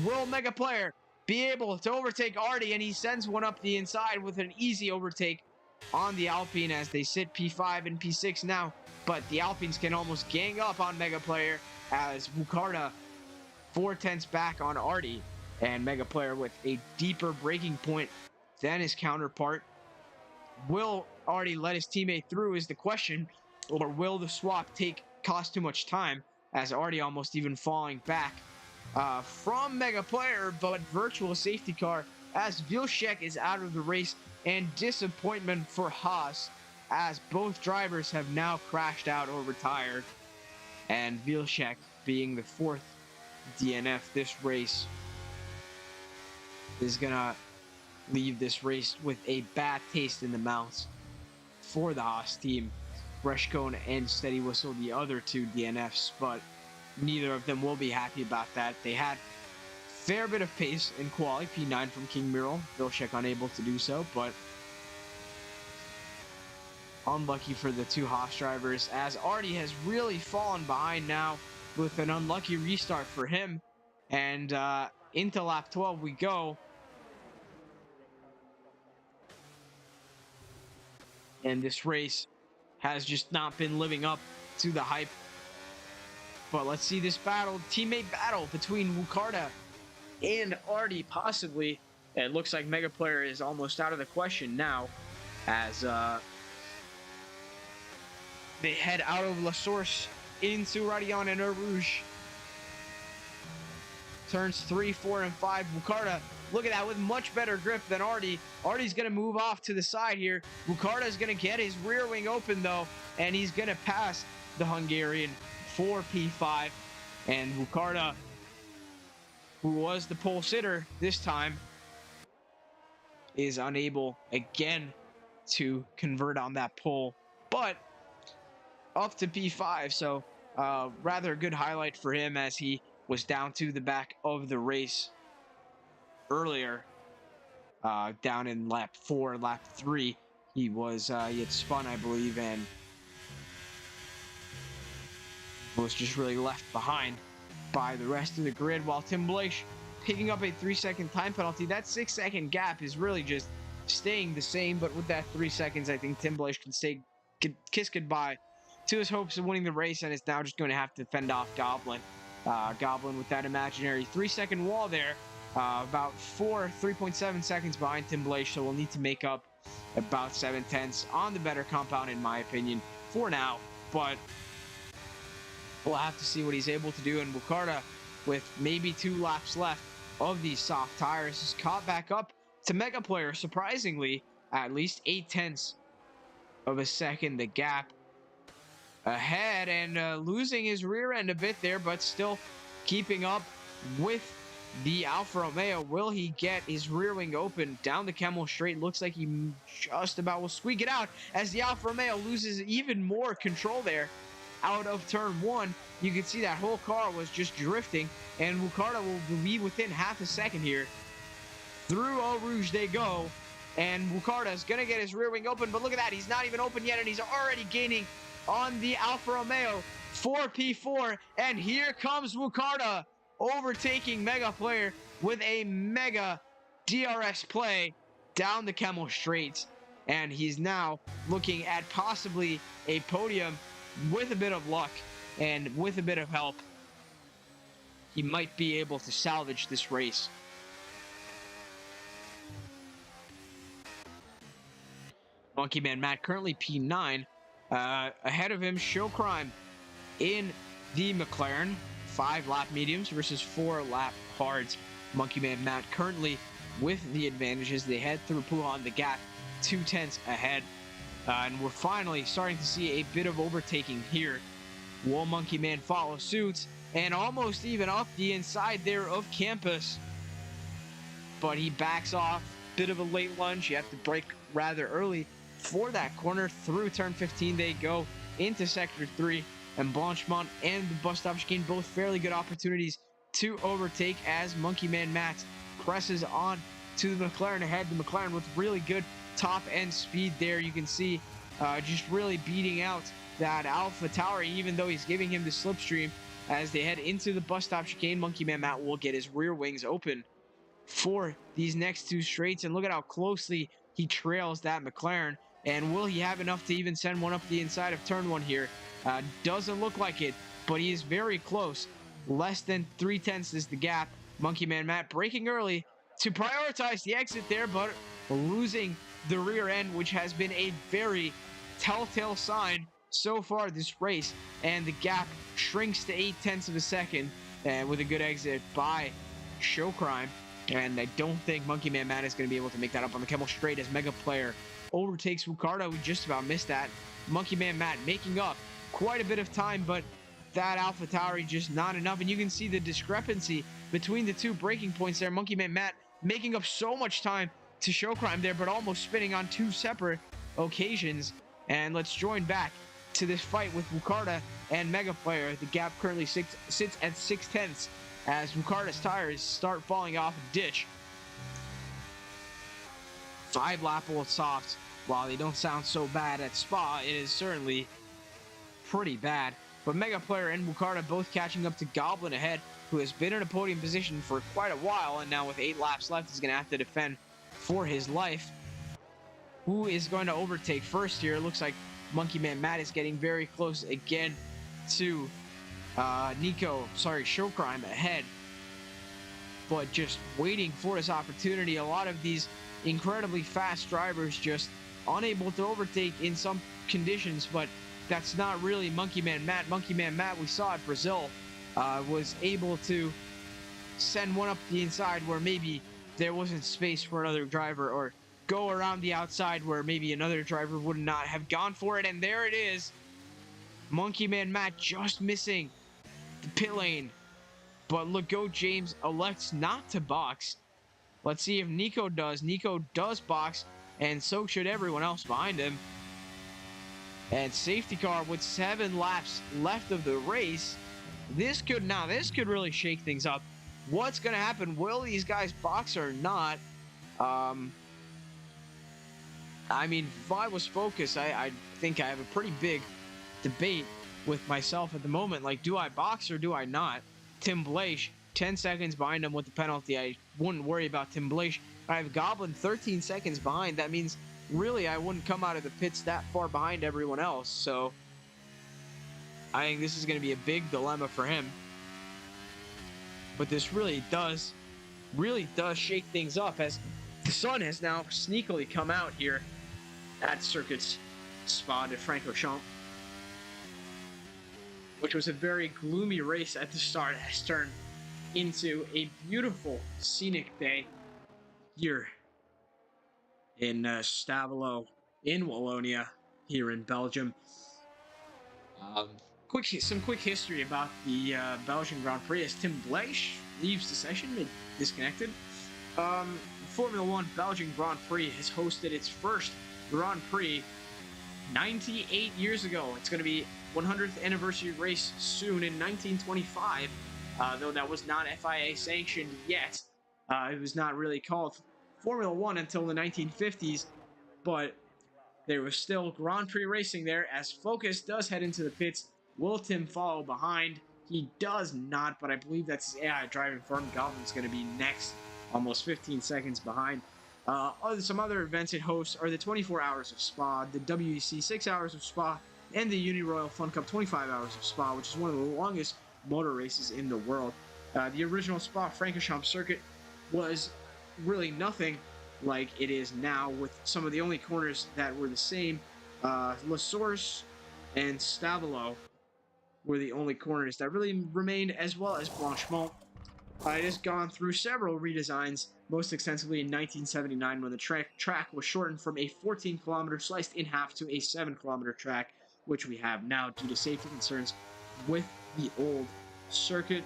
Will Mega Player be able to overtake Artie? And he sends one up the inside with an easy overtake on the Alpine as they sit P5 and P6 now. But the Alpines can almost gang up on Mega Player as Wukarda 4/10 back on Artie. And Mega Player with a deeper breaking point than his counterpart. Will Artie let his teammate through is the question, or will the swap cost too much time as Artie almost even falling back from Mega Player, but virtual safety car as Vilcek is out of the race, and disappointment for Haas as both drivers have now crashed out or retired, and Vilcek being the 4th DNF this race is gonna leave this race with a bad taste in the mouth for the Haas team. Reshkone and Steady Whistle, the other 2 DNFs, but neither of them will be happy about that. They had fair bit of pace in quali, P9 from King Mural. Vilcek unable to do so, but unlucky for the 2 Haas drivers as Artie has really fallen behind now with an unlucky restart for him. And into lap 12 we go. And this race has just not been living up to the hype. But let's see this teammate battle between Wukarda and Artie possibly. It looks like Mega Player is almost out of the question now as they head out of La Source into Radion and Eau Rouge. Turns 3, 4, and 5. Wukarda, look at that, with much better grip than Artie. Artie's going to move off to the side here. Wukarda is going to get his rear wing open, though, and he's going to pass the Hungarian for P5. And Wukarda, who was the pole sitter this time, is unable again to convert on that pole. But up to P5, so rather good highlight for him as he was down to the back of the race earlier, down in lap 4, lap 3. He had spun, I believe, and was just really left behind by the rest of the grid, while Tim Blaish picking up a 3-second time penalty. That 6-second gap is really just staying the same, but with that 3 seconds, I think Tim Blaish can kiss goodbye to his hopes of winning the race, and is now just going to have to fend off Goblin. Goblin with that imaginary 3-second wall there, about 3.7 seconds behind Tim Blaish, so we'll need to make up about 7/10 on the better compound, in my opinion, for now. But we'll have to see what he's able to do. And Wukarda, with maybe 2 laps left of these soft tires, is caught back up to Mega Player, surprisingly, at least 0.8 of a second the gap ahead, and losing his rear end a bit there, but still keeping up with the Alfa Romeo. Will he get his rear wing open down the Camel Straight? Looks like he just about will squeak it out as the Alfa Romeo loses even more control there out of turn 1. You can see that whole car was just drifting, and Wukarda will be within half a second here. Through Eau Rouge they go, and Wukarda is going to get his rear wing open, but look at that, he's not even open yet, and he's already gaining on the Alfa Romeo for P4, and here comes Wukarda overtaking Mega Player with a mega DRS play down the Camel Straight, and he's now looking at possibly a podium with a bit of luck and with a bit of help. He might be able to salvage this race. Monkey Man Matt currently P9. Ahead of him, Show Crime in the McLaren. 5 lap mediums versus 4 lap hards. Monkey Man Matt currently with the advantages. They head through Puhan, the gap 0.2 ahead. And we're finally starting to see a bit of overtaking here. Will Monkey Man follow suit and almost even up the inside there of Campus. But he backs off. Bit of a late lunge. You have to brake rather early for that corner. Through turn 15 they go into sector 3, and Blanchemont and the bus stop chicane both fairly good opportunities to overtake as Monkey Man Matt presses on to the McLaren ahead. The McLaren with really good top end speed there. You can see just really beating out that AlphaTauri, even though he's giving him the slipstream. As they head into the bus stop chicane, Monkey Man Matt will get his rear wings open for these next two straights. And look at how closely he trails that McLaren. And will he have enough to even send one up the inside of turn one here? Doesn't look like it, but he is very close. Less than 3/10 is the gap. Monkey Man Matt braking early to prioritize the exit there, but losing the rear end, which has been a very telltale sign so far this race. And the gap shrinks to 0.8 of a second, and with a good exit by Show Crime. And I don't think Monkey Man Matt is going to be able to make that up on the Kemal Straight as Mega Player overtakes Ricardo. We just about missed that. Monkey Man Matt making up quite a bit of time, but that AlphaTauri just not enough. And you can see the discrepancy between the two braking points there. Monkey Man Matt making up so much time to Show Crime there, but almost spinning on two separate occasions. And let's join back to this fight with Ricardo and Mega Player. The gap currently sits at 0.6 as Ricardo's tires start falling off a ditch. 5-lap old softs. While they don't sound so bad at Spa, it is certainly pretty bad. But Mega Player and Ricardo both catching up to Goblin ahead, who has been in a podium position for quite a while, and now with 8 laps left is going to have to defend for his life. Who is going to overtake first here? It looks like Monkey Man Matt is getting very close again to Show Crime ahead, but just waiting for his opportunity. A lot of these incredibly fast drivers just unable to overtake in some conditions, but that's not really Monkey Man Matt. Monkey Man Matt, we saw at Brazil, was able to send one up the inside where maybe there wasn't space for another driver, or go around the outside where maybe another driver would not have gone for it. And there it is. Monkey Man Matt just missing the pit lane. But Legault James elects not to box. Let's see if Nico does. Nico does box, and so should everyone else behind him. And safety car with 7 laps left of the race. This could really shake things up. What's going to happen? Will these guys box or not? I mean, if I was focused, I think I have a pretty big debate with myself at the moment. Like, do I box or do I not? Tim Blaish, 10 seconds behind him with the penalty. I wouldn't worry about Tim Blaish. I have Goblin 13 seconds behind. That means really I wouldn't come out of the pits that far behind everyone else. So I think this is going to be a big dilemma for him. But this really does shake things up, as the sun has now sneakily come out here at Circuit Spa de Francorchamps, which was a very gloomy race at the start, has turned into a beautiful scenic day here in Stavelot in Wallonia, here in Belgium. Some quick history about the Belgian Grand Prix as Tim Blaish leaves the session, disconnected. Formula One Belgian Grand Prix has hosted its first Grand Prix 98 years ago. It's going to be 100th anniversary race soon in 1925, though that was not FIA sanctioned yet. It was not really called Formula One until the 1950s, but there was still Grand Prix racing there, as Focus does head into the pits. Will Tim follow behind? He does not, but I believe that's his AI driving for him. Goblin's going to be next, almost 15 seconds behind. Some other events it hosts are the 24 Hours of Spa, the WEC 6 Hours of Spa, and the Uni Royal Fun Cup 25 Hours of Spa, which is one of the longest motor races in the world. The original Spa-Francorchamps circuit was really nothing like it is now, with some of the only corners that were the same. La Source and Stavelot were the only corners that really remained, as well as Blanchemont. It has gone through several redesigns, most extensively in 1979 when the track was shortened from a 14-kilometer sliced in half to a 7-kilometer track, which we have now due to safety concerns with the old circuit.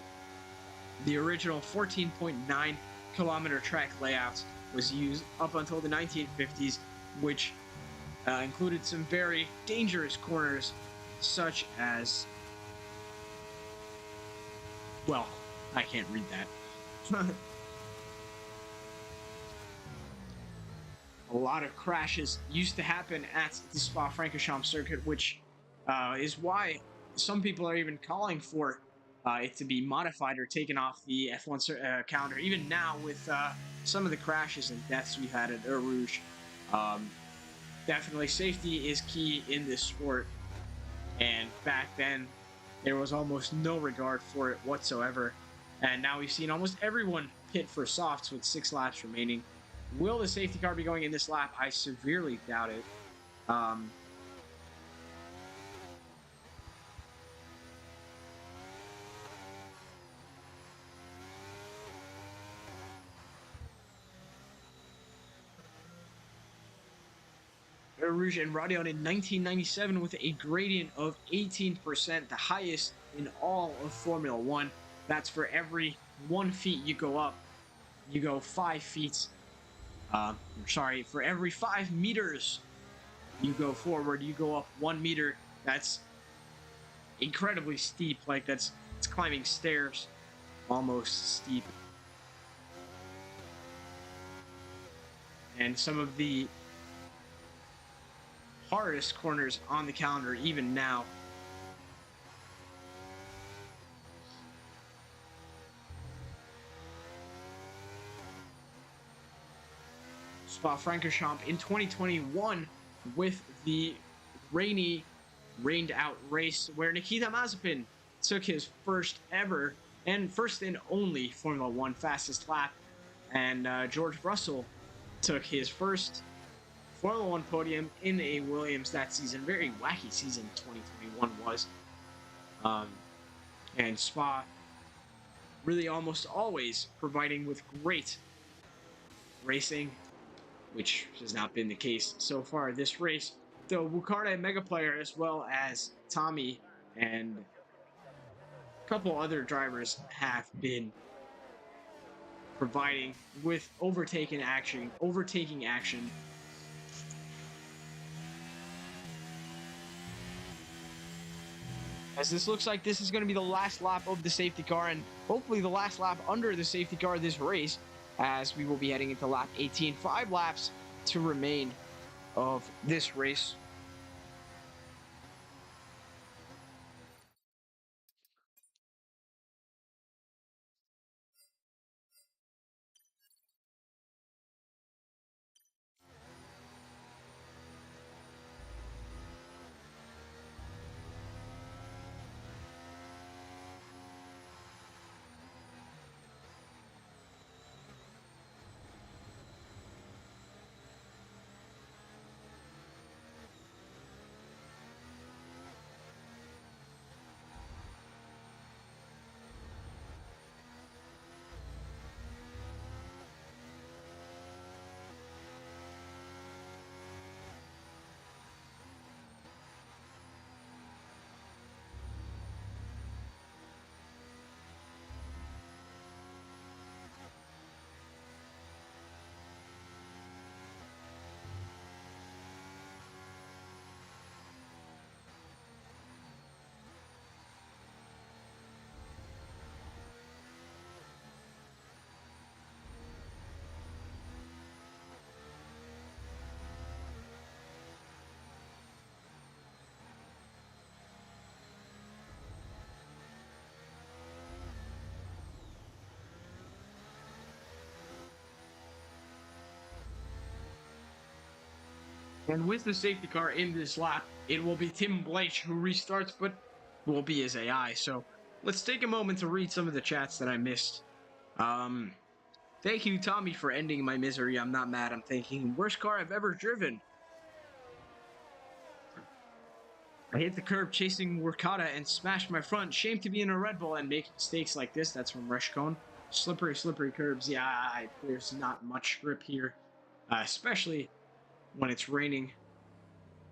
The original 14.9-kilometer track layout was used up until the 1950s, which included some very dangerous corners, such as... well, I can't read that. a lot of crashes used to happen at the Spa-Francorchamps circuit, which is why some people are even calling for it to be modified or taken off the F1 calendar. Even now, with some of the crashes and deaths we've had at Eau Rouge, definitely safety is key in this sport. And back then, there was almost no regard for it whatsoever. And now we've seen almost everyone pit for softs with 6 laps remaining. Will the safety car be going in this lap? I severely doubt it. Rouge and Rodion in 1997 with a gradient of 18%, the highest in all of Formula One. That's for every 1 feet you go up, you go 5 feet. Sorry, for every 5 meters you go forward, you go up 1 meter. That's incredibly steep. Like it's climbing stairs, almost steep. And some of the hardest corners on the calendar even now. Spa-Francorchamps in 2021 with the rained out race where Nikita Mazepin took his first ever and first and only Formula One fastest lap, and George Russell took his first Formula One podium in a Williams that season. Very wacky season 2021 was. And Spa really almost always providing with great racing, which has not been the case so far this race. So Wukarda and Mega Player, as well as Tommy and a couple other drivers, have been providing with overtaking action. As this looks like this is going to be the last lap of the safety car, and hopefully the last lap under the safety car of this race, as we will be heading into lap 18. 5 laps to remain of this race. And with the safety car in this lap, it will be Tim Blake who restarts, but will be his AI. So let's take a moment to read some of the chats that I missed. Thank you, Tommy, for ending my misery. I'm not mad. I'm thinking, worst car I've ever driven. I hit the curb chasing Workada and smashed my front. Shame to be in a Red Bull and make mistakes like this. That's from Reshcone. Slippery, slippery curbs. Yeah, there's not much grip here, especially when it's raining.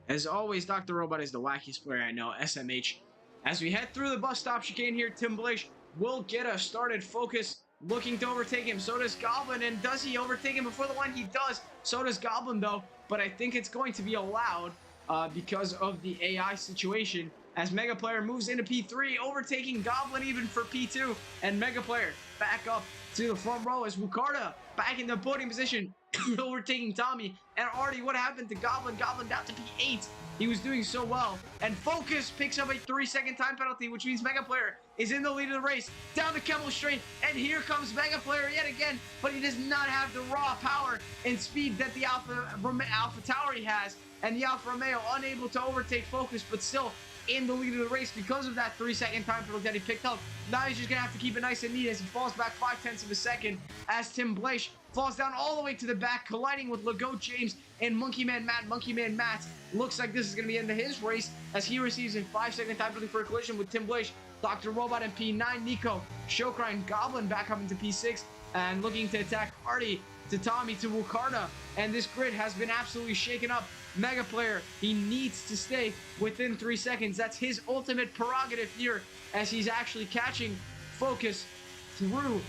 As always, Dr. Robot is the wackiest player I know. SMH. As we head through the bus stop chicane here, Tim Blake will get us started. Focus, looking to overtake him. So does Goblin. And does he overtake him before the line? He does. So does Goblin, though. But I think it's going to be allowed because of the AI situation. as Mega Player moves into P3, overtaking Goblin even for P2, and Mega Player back up to the front row as Wukarda back in the podium position, overtaking Tommy. And already what happened to Goblin? Goblin down to P8. He was doing so well. And Focus picks up a 3-second time penalty, which means Mega Player is in the lead of the race. Down the Camel Straight, and here comes Mega Player yet again, but he does not have the raw power and speed that the Alpha Tauri has. And the Alfa Romeo unable to overtake Focus, but still in the lead of the race because of that 3-second time penalty that he picked up. Now he's just going to have to keep it nice and neat as he falls back 0.5 of a second as Tim Blaish falls down all the way to the back, colliding with Legault James and Monkey Man Matt. Monkey Man Matt looks like this is going to be the end of his race as he receives a 5-second time penalty for a collision with Tim Blaish, Dr. Robot in P9, Nico, Shokrai, and Goblin back up into P6 and looking to attack Artie, to Tommy, to Wukarda, and this grid has been absolutely shaken up. Mega Player, he needs to stay within 3 seconds. That's his ultimate prerogative here as he's actually catching Focus through,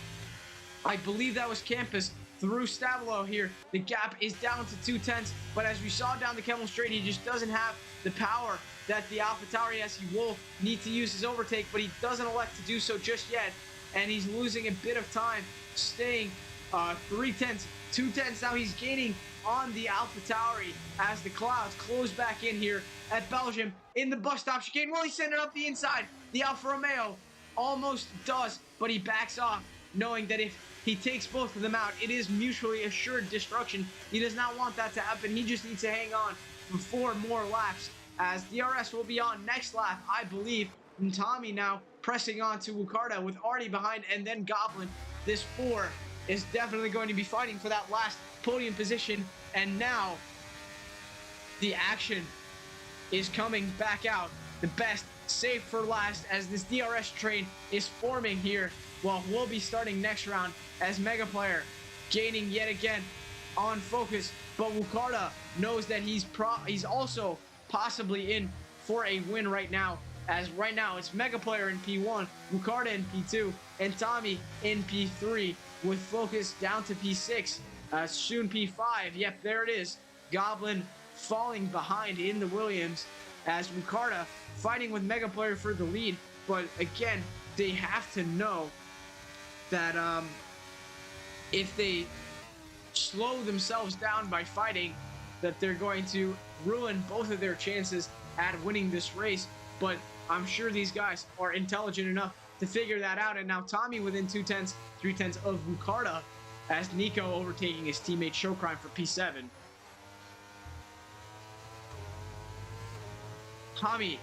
I believe that was Campus, through Stabilo here. The gap is down to 0.2, but as we saw down the Camel Straight, he just doesn't have the power that the Alpha Tauri has. He will need to use his overtake, but he doesn't elect to do so just yet, and he's losing a bit of time, staying 0.3, 0.2. Now he's gaining on the Alpha Tauri as the clouds close back in here at Belgium in the bus stop chicane. Will he send it up the inside? The Alfa Romeo almost does, but he backs off, knowing that if he takes both of them out, it is mutually assured destruction. He does not want that to happen. He just needs to hang on for 4 more laps as DRS will be on next lap, I believe. And Tommy now pressing on to Wukarda with Artie behind, and then Goblin. This 4 is definitely going to be fighting for that last podium position, and now the action is coming back out. The best saved for last as this DRS train is forming here. Well, we'll be starting next round as Mega Player gaining yet again on Focus, but Wukarda knows that he's also possibly in for a win right now, as right now it's Mega Player in P1, Wukarda in P2, and Tommy in P3, with Focus down to P6, soon P5. Yep, there it is. Goblin falling behind in the Williams as Wukarda fighting with Mega Player for the lead. But again, they have to know that if they slow themselves down by fighting, that they're going to ruin both of their chances at winning this race. But I'm sure these guys are intelligent enough to figure that out. And now Tommy within 0.2, 0.3 of Wukarda as Nico overtaking his teammate Showcrime for P7. Tommy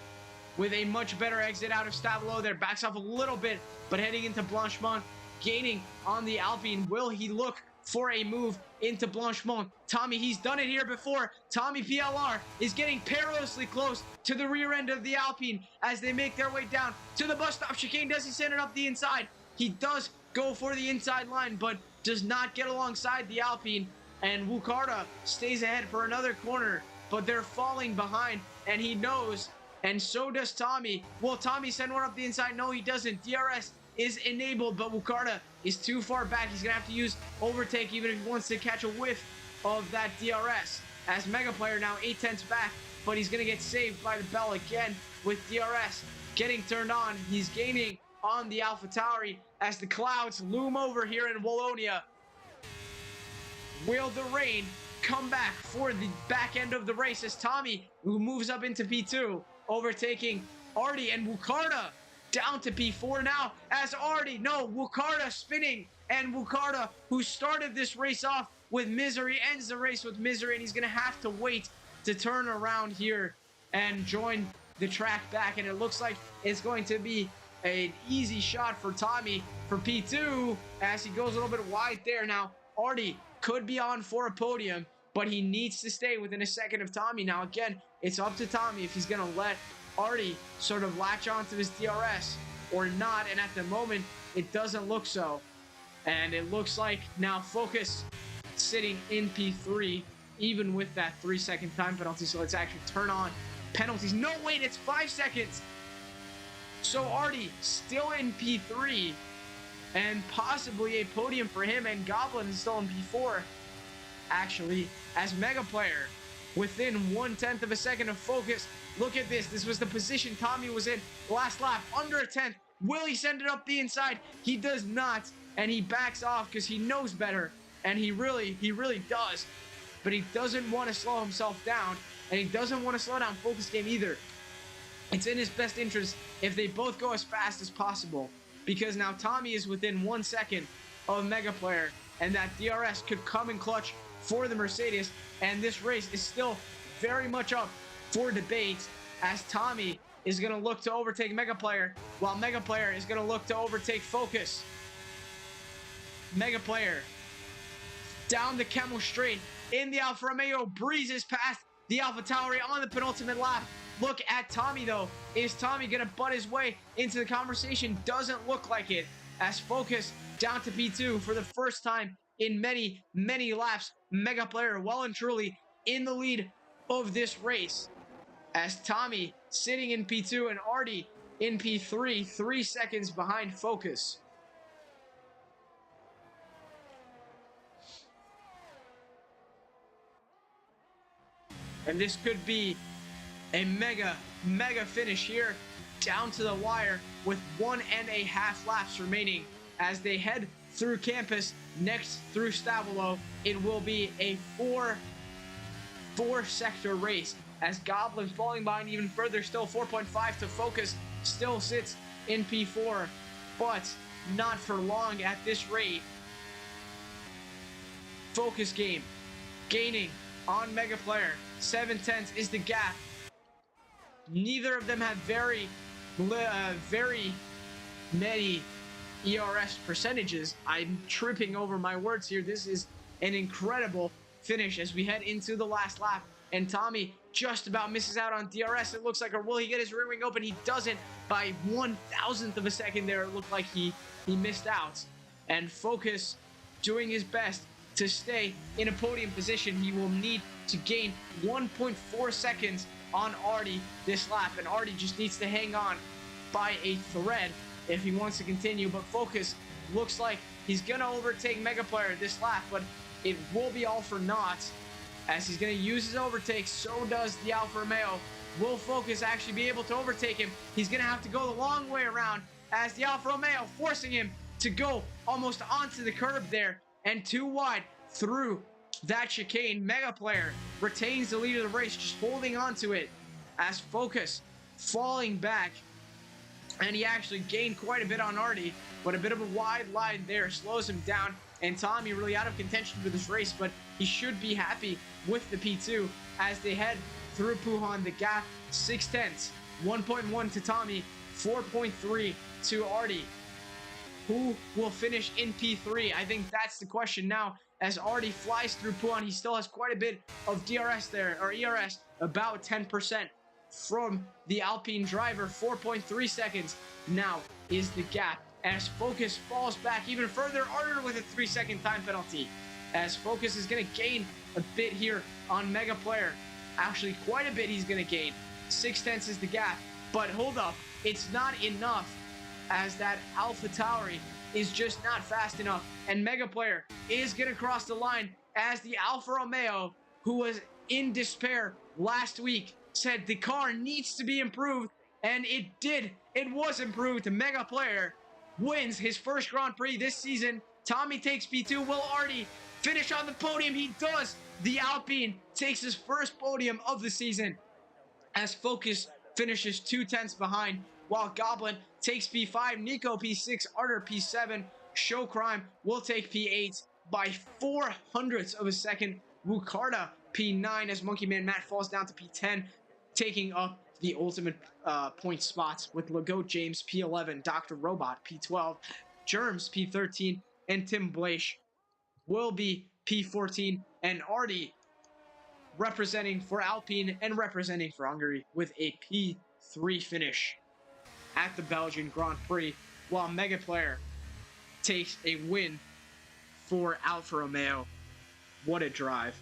with a much better exit out of Stabilo there, backs off a little bit, but heading into Blanchemont, gaining on the Alpine. Will he look for a move into Blanchemont? Tommy, he's done it here before. Tommy PLR is getting perilously close to the rear end of the Alpine as they make their way down to the bus stop chicane. Does he send it up the inside? He does go for the inside line, but does not get alongside the Alpine, and Wukarda stays ahead for another corner, but they're falling behind, and he knows, and so does Tommy. Will Tommy send one up the inside? No, he doesn't. DRS is enabled, but Wukarda is too far back. He's going to have to use overtake even if he wants to catch a whiff of that DRS. As Mega Player now 0.8 back, but he's going to get saved by the bell again with DRS getting turned on. He's gaining on the Alpha Tauri as the clouds loom over here in Wallonia. Will the rain come back for the back end of the race as Tommy, who moves up into P2, overtaking Artie, and Wukarda down to P4 now as Wukarda spinning, and Wukarda, who started this race off with misery, ends the race with misery, and he's going to have to wait to turn around here and join the track back, and it looks like it's going to be an easy shot for Tommy for P2 as he goes a little bit wide there. Now, Artie could be on for a podium, but he needs to stay within a second of Tommy. Now, again, it's up to Tommy if he's going to let Artie sort of latch onto his DRS or not, and at the moment, it doesn't look so. And it looks like now Focus sitting in P3, even with that 3-second time penalty. So let's actually turn on penalties. No, wait, it's 5 seconds. So Artie still in P3, and possibly a podium for him, and Goblin is still in P4, actually, as Mega Player within 1/10 of a second of Focus Look at this. This was the position Tommy was in last lap, under a tenth. Will he send it up the inside? He does not, and he backs off because he knows better, and he really does. But he doesn't want to slow himself down, and he doesn't want to slow down Focus Game either. It's in his best interest if they both go as fast as possible, because now Tommy is within 1 second of Mega Player, and that DRS could come in clutch for the Mercedes, and this race is still very much up for debate, as Tommy is going to look to overtake Mega Player, while Mega Player is going to look to overtake Focus. Mega Player down the Camel Straight in the Alfa Romeo, breezes past the AlphaTauri on the penultimate lap. Look at Tommy though. Is Tommy going to butt his way into the conversation? Doesn't look like it, as Focus down to P2 for the first time in many laps. Mega Player well and truly in the lead of this race, as Tommy sitting in P2 and Artie in P3, 3 seconds behind Focus. And this could be a mega finish here, down to the wire with 1.5 laps remaining as they head through campus, next through Stavelot. It will be a four sector race, as Goblin falling behind even further, still 4.5 to Focus, still sits in P4, but not for long at this rate. Focus Game gaining on Mega Player, 7/10 is the gap. Neither of them have very many ERS percentages. I'm tripping over my words here. This is an incredible finish as we head into the last lap, and Tommy just about misses out on DRS, it looks like, or will he get his rear wing open? He doesn't. By 1,000th of a second there, it looked like he missed out. And Focus doing his best to stay in a podium position. He will need to gain 1.4 seconds on Artie this lap, and Artie just needs to hang on by a thread if he wants to continue. But Focus looks like he's gonna overtake Mega Player this lap, but it will be all for naught, as he's gonna use his overtake. So does the Alfa Romeo. Will Focus actually be able to overtake him? He's gonna have to go the long way around, as the Alfa Romeo forcing him to go almost onto the curb there, and too wide through that chicane. Mega Player retains the lead of the race, just holding on to it, as Focus falling back, and he actually gained quite a bit on Artie, but a bit of a wide line there slows him down, and Tommy really out of contention for this race, but he should be happy with the P2 as they head through Puhan. The gap 6/10, 1.1 to Tommy, 4.3 to Artie. Who will finish in P3? I think that's the question now, as Artie flies through Puhan. He still has quite a bit of DRS there, or ERS, about 10% from the Alpine driver. 4.3 seconds now is the gap, as Focus falls back even further. Artie with a 3-second time penalty, as Focus is going to gain a bit here on Mega Player. Actually, quite a bit he's going to gain. 6/10 is the gap, but hold up, it's not enough, as that AlphaTauri is just not fast enough, and Mega Player is going to cross the line, as the Alfa Romeo, who was in despair last week, said the car needs to be improved, and it did. It was improved. Mega Player wins his first Grand Prix this season. Tommy takes P2. Will Artie finish on the podium? He does. The Alpine takes his first podium of the season, as Focus finishes 2/10 behind, while Goblin takes P5, Nico P6, Arter P7, Show Crime will take P8 by 0.04 of a second. Wukarda P9, as Monkey Man Matt falls down to P10, taking up the ultimate point spots with Legault James P11, Dr. Robot P12, Germs P13, and Tim Blaish will be P14, and Artie representing for Alpine and representing for Hungary with a P3 finish at the Belgian Grand Prix, while Mega Player takes a win for Alfa Romeo. What a drive.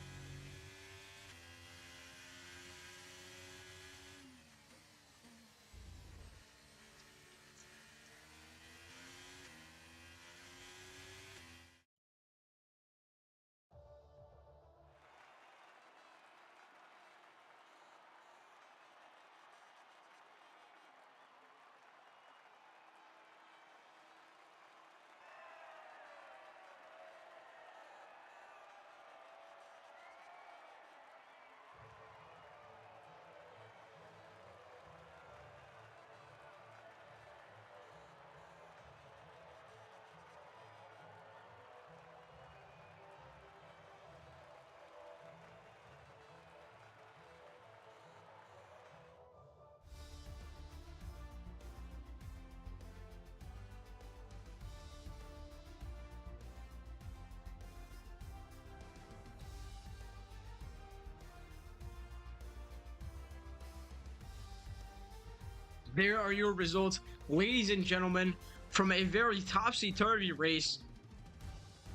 There are your results, ladies and gentlemen, from a very topsy-turvy race.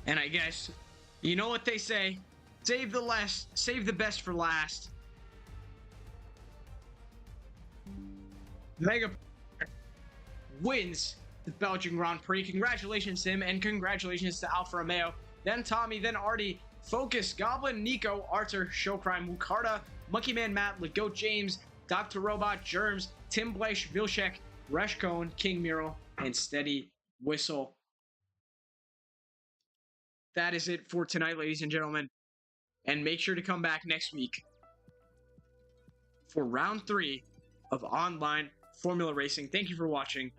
And I guess, you know what they say, save the best for last. Mega wins the Belgian Grand Prix. Congratulations to him, and congratulations to Alfa Romeo. Then Tommy, then Artie, Focus, Goblin, Nico, Arthur, Showcrime, Mukarta, Monkey Man Matt, Legoat James, Dr. Robot, Germs, Tim Blesh, Vilshek, Reshcone, King Mural, and Steady Whistle. That is it for tonight, ladies and gentlemen. And make sure to come back next week for round 3 of online Formula Racing. Thank you for watching.